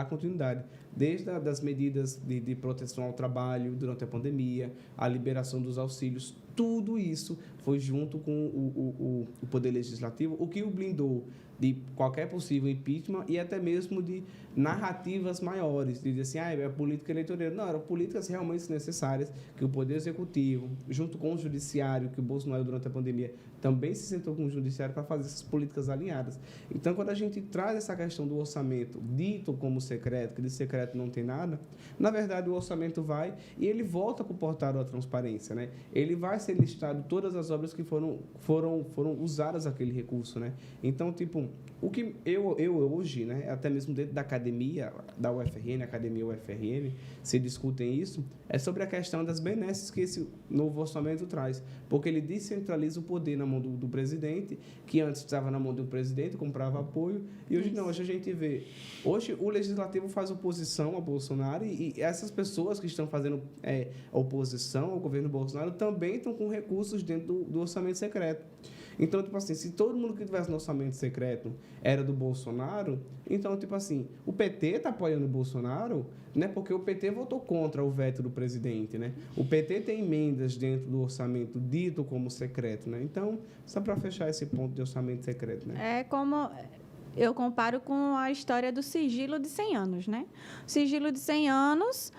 continuidade, desde das medidas de proteção ao trabalho durante a pandemia, a liberação dos auxílios, tudo isso foi junto com o Poder Legislativo, o que o blindou de qualquer possível impeachment e até mesmo de narrativas maiores, de dizer assim, é política eleitoreira. Não, eram políticas realmente necessárias que o Poder Executivo, junto com o Judiciário, que o Bolsonaro, durante a pandemia, também se sentou com o Judiciário para fazer essas políticas alinhadas. Então, quando a gente traz essa questão do orçamento dito como secreto, que de secreto não tem nada, na verdade, o orçamento vai e ele volta para o portal da transparência, né? Ele vai ser listado todas as obras que foram usadas aquele recurso, né? Então, tipo, o que eu hoje, né, até mesmo dentro da academia, da UFRN, Academia UFRN, se discutem isso, é sobre a questão das benesses que esse novo orçamento traz, porque ele descentraliza o poder na mão do presidente, que antes estava na mão do presidente, comprava apoio, e hoje não, hoje a gente vê. Hoje o Legislativo faz oposição a Bolsonaro e essas pessoas que estão fazendo oposição ao governo Bolsonaro também estão com recursos dentro do orçamento secreto. Então, tipo assim, se todo mundo que tivesse no orçamento secreto era do Bolsonaro, então, tipo assim, o PT está apoiando o Bolsonaro, né? Porque o PT votou contra o veto do presidente, né? O PT tem emendas dentro do orçamento dito como secreto, né? Então, só para fechar esse ponto de orçamento secreto, né? É como... Eu comparo com a história do sigilo de 100 anos, né? O sigilo de 100 anos,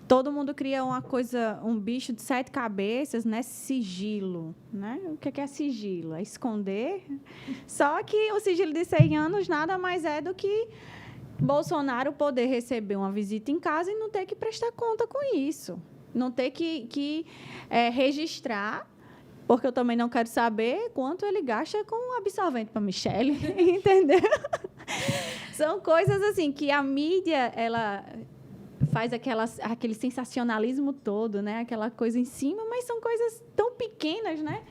todo mundo cria uma coisa, um bicho de 7 cabeças, né? Sigilo, né? O que é sigilo? É esconder. Só que o sigilo de 100 anos nada mais é do que Bolsonaro poder receber uma visita em casa e não ter que prestar conta com isso. Não ter que registrar. Porque eu também não quero saber quanto ele gasta com absorvente para Michele, entendeu? São coisas assim que a mídia ela faz aquele sensacionalismo todo, né? Aquela coisa em cima, mas são coisas tão pequenas, né?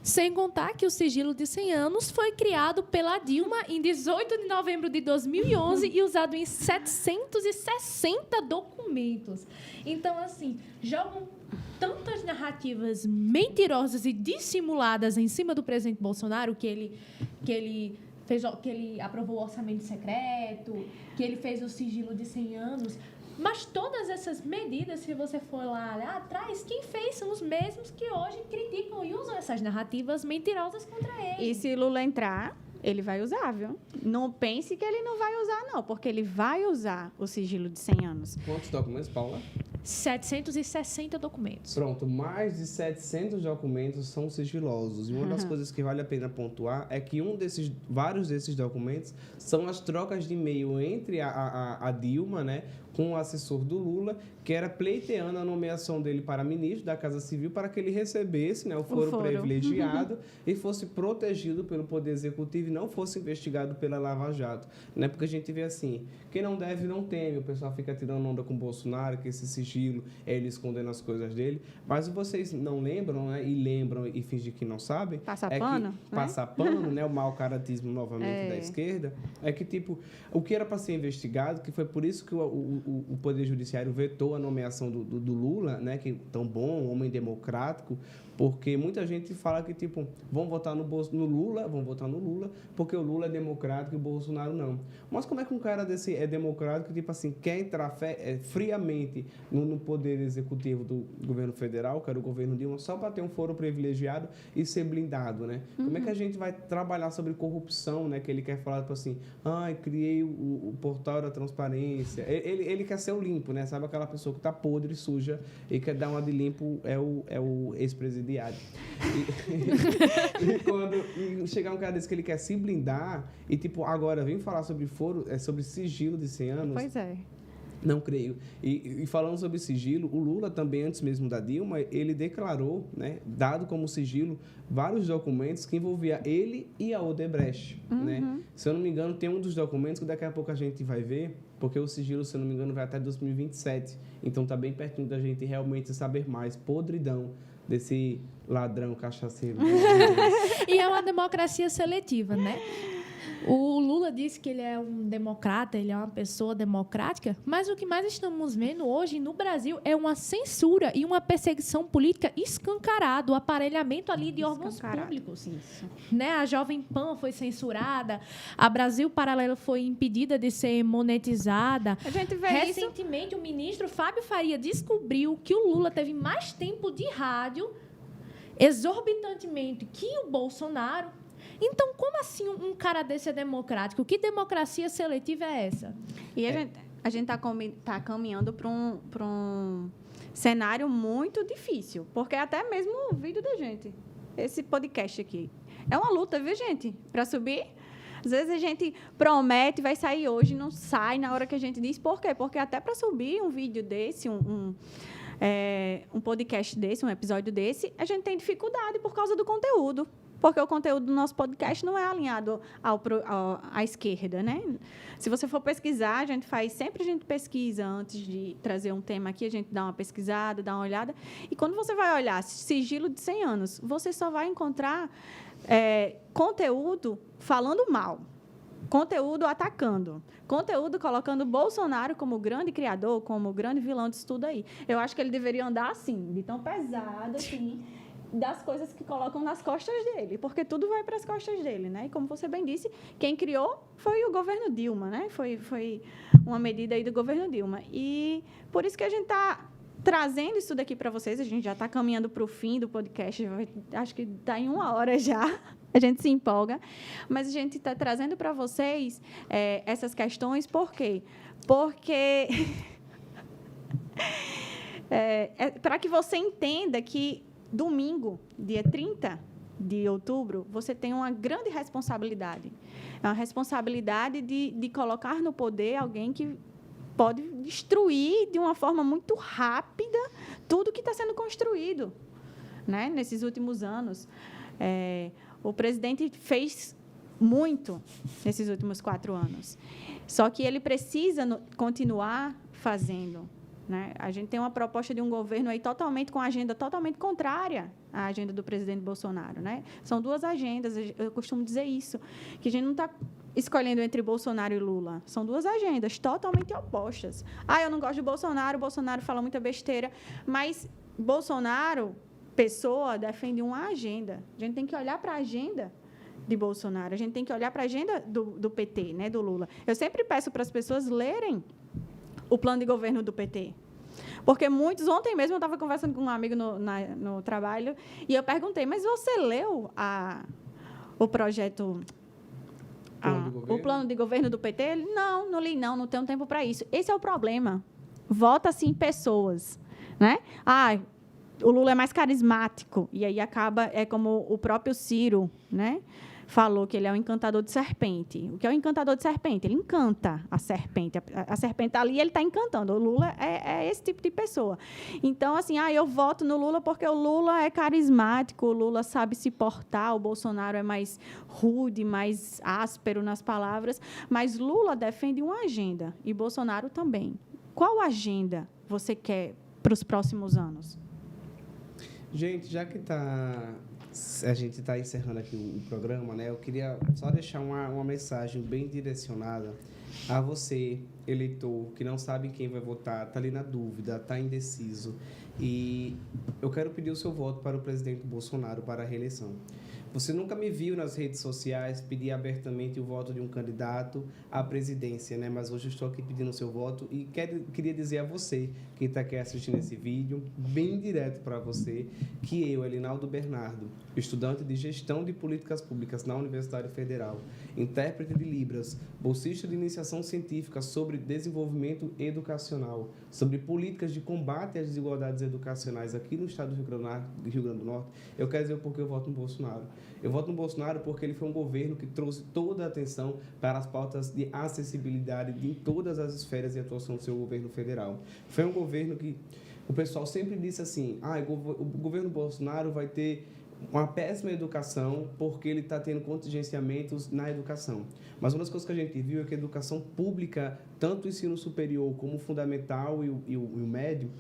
Sem contar que o sigilo de 100 anos foi criado pela Dilma em 18 de novembro de 2011 e usado em 760 documentos. Então, assim, jogam tantas narrativas mentirosas e dissimuladas em cima do presidente Bolsonaro, que ele aprovou o orçamento secreto, que ele fez o sigilo de 100 anos. Mas todas essas medidas, se você for lá atrás, quem fez são os mesmos que hoje criticam e usam essas narrativas mentirosas contra ele. E se Lula entrar, ele vai usar, viu? Não pense que ele não vai usar, não, porque ele vai usar o sigilo de 100 anos. Quantos documentos, Paula? 760 documentos. Pronto, mais de 700 documentos são sigilosos. E uma das coisas que vale a pena pontuar é que vários desses documentos são as trocas de e-mail entre a Dilma, né, com o assessor do Lula, que era pleiteando a nomeação dele para ministro da Casa Civil para que ele recebesse, né, o foro privilegiado e fosse protegido pelo Poder Executivo e não fosse investigado pela Lava Jato. Né? Porque a gente vê assim, quem não deve não teme, o pessoal fica tirando onda com o Bolsonaro, que esse sigilo é ele escondendo as coisas dele, mas vocês não lembram, né, e lembram e fingem que não sabem, pano, né? Passar pano, né, o mau caratismo novamente da esquerda, é que tipo, o que era para ser investigado, que foi por isso que o Poder Judiciário vetou a nomeação do Lula, né, que tão bom, homem democrático, porque muita gente fala que, tipo, vão votar no Lula, porque o Lula é democrático e o Bolsonaro não. Mas como é que um cara desse é democrático, tipo assim, quer entrar friamente no poder executivo do governo federal, que era o governo Dilma, só para ter um foro privilegiado e ser blindado, né? Como é que a gente vai trabalhar sobre corrupção, né? Que ele quer falar, tipo assim, criei o portal da transparência. Ele quer ser o limpo, né? Sabe aquela pessoa que tá podre, suja e quer dar uma de limpo, é o ex-presidiário. E chegar um cara desse que ele quer se blindar e, tipo, agora vem falar sobre foro, sobre sigilo de 100 anos. Pois é. Não creio. E falando sobre sigilo, o Lula também, antes mesmo da Dilma, ele declarou, né, dado como sigilo, vários documentos que envolvia ele e a Odebrecht. Né? Se eu não me engano, tem um dos documentos que daqui a pouco a gente vai ver, porque o sigilo, se eu não me engano, vai até 2027. Então, está bem pertinho da gente realmente saber mais. Podridão desse ladrão cachaceiro. E é uma democracia seletiva, né? O Lula disse que ele é um democrata, ele é uma pessoa democrática, mas o que mais estamos vendo hoje no Brasil é uma censura e uma perseguição política escancarada, o aparelhamento ali de órgãos públicos. Isso. Né? A Jovem Pan foi censurada, a Brasil Paralelo foi impedida de ser monetizada. A gente vê recentemente, o ministro Fábio Faria descobriu que o Lula teve mais tempo de rádio, exorbitantemente, que o Bolsonaro. Então, como assim um cara desse é democrático? Que democracia seletiva é essa? E a gente tá caminhando para um cenário muito difícil, porque até mesmo o vídeo da gente, esse podcast aqui, é uma luta, viu, gente? Para subir. Às vezes a gente promete, vai sair hoje, não sai na hora que a gente diz. Por quê? Porque até para subir um vídeo desse, um podcast desse, um episódio desse, a gente tem dificuldade por causa do conteúdo. Porque o conteúdo do nosso podcast não é alinhado à esquerda, né? Se você for pesquisar, sempre a gente pesquisa antes de trazer um tema aqui, a gente dá uma pesquisada, dá uma olhada. E quando você vai olhar Sigilo de 100 anos, você só vai encontrar conteúdo falando mal, conteúdo atacando, conteúdo colocando Bolsonaro como grande criador, como grande vilão disso tudo aí. Eu acho que ele deveria andar assim, de tão pesado, assim, das coisas que colocam nas costas dele, porque tudo vai para as costas dele, né? E como você bem disse, quem criou foi o governo Dilma, né? Foi uma medida aí do governo Dilma. E por isso que a gente está trazendo isso daqui para vocês. A gente já está caminhando para o fim do podcast, acho que está em 1 hora já. A gente se empolga, mas a gente está trazendo para vocês essas questões, por quê? Porque para que você entenda que domingo, dia 30 de outubro, você tem uma grande responsabilidade. É uma responsabilidade de colocar no poder alguém que pode destruir de uma forma muito rápida tudo que está sendo construído, né, nesses últimos anos. O presidente fez muito nesses últimos 4 anos. Só que ele precisa continuar fazendo, né? A gente tem uma proposta de um governo aí totalmente com a agenda totalmente contrária à agenda do presidente Bolsonaro, né? São 2 agendas, eu costumo dizer isso, que a gente não está escolhendo entre Bolsonaro e Lula. São 2 agendas totalmente opostas. Eu não gosto de Bolsonaro, Bolsonaro fala muita besteira, mas Bolsonaro, pessoa, defende uma agenda. A gente tem que olhar para a agenda de Bolsonaro, a gente tem que olhar para a agenda do PT, né, do Lula. Eu sempre peço para as pessoas lerem o plano de governo do PT. Porque ontem mesmo eu estava conversando com um amigo no trabalho e eu perguntei, mas você leu o projeto, o plano de governo do PT? Ele, não li não tenho tempo para isso. Esse é o problema. Vota-se em pessoas, né? O Lula é mais carismático, e aí acaba, como o próprio Ciro, né, falou que ele é um encantador de serpente. O que é um encantador de serpente? Ele encanta a serpente. A serpente está ali e ele está encantando. O Lula é esse tipo de pessoa. Então, assim, eu voto no Lula porque o Lula é carismático, o Lula sabe se portar, o Bolsonaro é mais rude, mais áspero nas palavras, mas Lula defende uma agenda, e Bolsonaro também. Qual agenda você quer para os próximos anos? Gente, já que a gente está encerrando aqui o programa, né? Eu queria só deixar uma mensagem bem direcionada a você, eleitor, que não sabe em quem vai votar, está ali na dúvida, está indeciso. E eu quero pedir o seu voto para o presidente Bolsonaro para a reeleição. Você nunca me viu nas redes sociais pedir abertamente o voto de um candidato à presidência, né? Mas hoje eu estou aqui pedindo o seu voto e queria dizer a você, que está aqui assistindo esse vídeo, bem direto para você, que eu, Elinaldo Bernardo, estudante de Gestão de Políticas Públicas na Universidade Federal, intérprete de Libras, bolsista de iniciação científica sobre desenvolvimento educacional, sobre políticas de combate às desigualdades educacionais aqui no estado do Rio Grande do Norte, eu quero dizer porque eu voto no Bolsonaro. Eu voto no Bolsonaro porque ele foi um governo que trouxe toda a atenção para as pautas de acessibilidade em todas as esferas de atuação do seu governo federal. Foi um governo que o pessoal sempre disse assim, o governo Bolsonaro vai ter uma péssima educação porque ele está tendo contingenciamentos na educação. Mas uma das coisas que a gente viu é que a educação pública, tanto o ensino superior como o fundamental e o médio,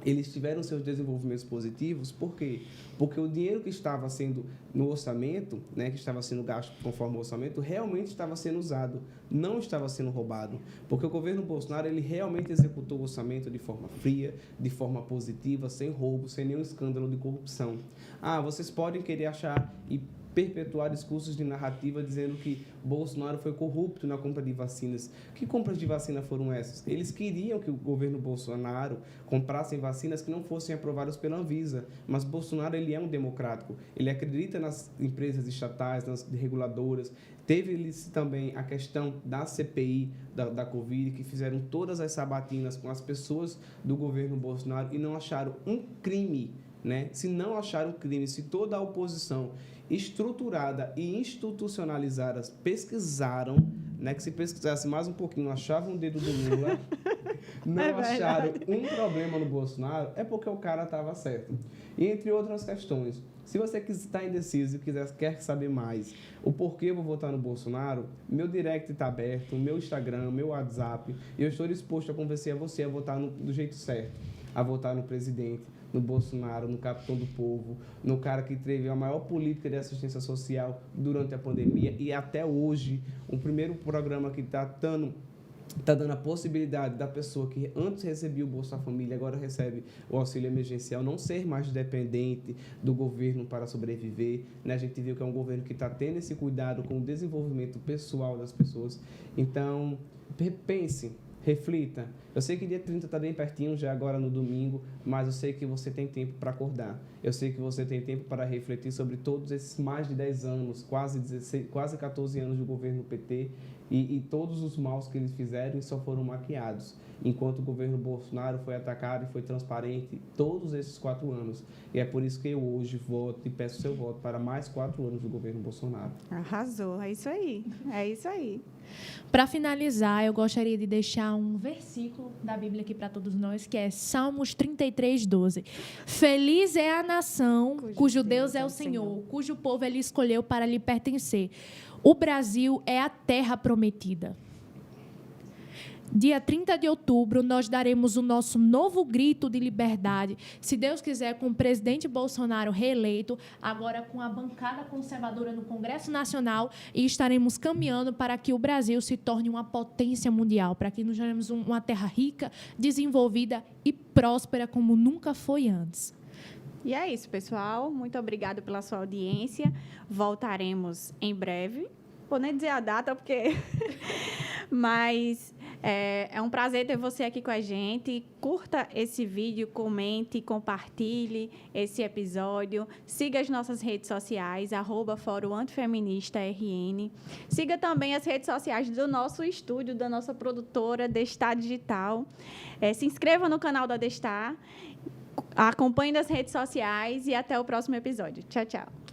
eles tiveram seus desenvolvimentos positivos. Por quê? Porque o dinheiro que estava sendo no orçamento, né, que estava sendo gasto conforme o orçamento, realmente estava sendo usado, não estava sendo roubado. Porque o governo Bolsonaro, ele realmente executou o orçamento de forma fria, de forma positiva, sem roubo, sem nenhum escândalo de corrupção. Vocês podem querer achar e perpetuar discursos de narrativa dizendo que Bolsonaro foi corrupto na compra de vacinas. Que compras de vacina foram essas? Eles queriam que o governo Bolsonaro comprasse vacinas que não fossem aprovadas pela Anvisa, mas Bolsonaro, ele é um democrático. Ele acredita nas empresas estatais, nas reguladoras. Teve também a questão da CPI da Covid, que fizeram todas as sabatinas com as pessoas do governo Bolsonaro e não acharam um crime, né? Se não acharam crime, se toda a oposição estruturada e institucionalizada pesquisaram, né, que se pesquisasse mais um pouquinho, achavam o dedo do Lula, não acharam um problema no Bolsonaro, é porque o cara estava certo. E entre outras questões, se você está indeciso e quer saber mais o porquê eu vou votar no Bolsonaro, meu direct está aberto, meu Instagram, meu WhatsApp, e eu estou disposto a convencer você a votar do jeito certo, a votar no presidente, no Bolsonaro, no capitão do povo, no cara que teve a maior política de assistência social durante a pandemia e até hoje, o primeiro programa que está dando a possibilidade da pessoa que antes recebia o Bolsa Família, agora recebe o auxílio emergencial, não ser mais dependente do governo para sobreviver. Né? A gente viu que é um governo que está tendo esse cuidado com o desenvolvimento pessoal das pessoas. Então, pense, reflita. Eu sei que dia 30 está bem pertinho, já agora no domingo, mas eu sei que você tem tempo para acordar. Eu sei que você tem tempo para refletir sobre todos esses mais de 10 anos, quase 14 anos do governo PT e todos os maus que eles fizeram e só foram maquiados. Enquanto o governo Bolsonaro foi atacado e foi transparente todos esses 4 anos. E é por isso que eu hoje voto e peço seu voto para mais 4 anos do governo Bolsonaro. Arrasou, é isso aí. É isso aí. Para finalizar, eu gostaria de deixar um versículo da Bíblia aqui para todos nós, que é Salmos 33:12. Feliz é a nação cujo Deus é o Senhor, cujo povo ele escolheu para lhe pertencer. O Brasil é a terra prometida. Dia 30 de outubro, nós daremos o nosso novo grito de liberdade, se Deus quiser, com o presidente Bolsonaro reeleito, agora com a bancada conservadora no Congresso Nacional, e estaremos caminhando para que o Brasil se torne uma potência mundial, para que nós tenhamos uma terra rica, desenvolvida e próspera como nunca foi antes. E é isso, pessoal. Muito obrigada pela sua audiência. Voltaremos em breve. Vou nem dizer a data, porque... Mas é um prazer ter você aqui com a gente. Curta esse vídeo, comente, compartilhe esse episódio. Siga as nossas redes sociais, @Fórum Antifeminista RN. Siga também as redes sociais do nosso estúdio, da nossa produtora, Destar Digital. Se inscreva no canal da Destar. Acompanhe nas redes sociais e até o próximo episódio. Tchau, tchau.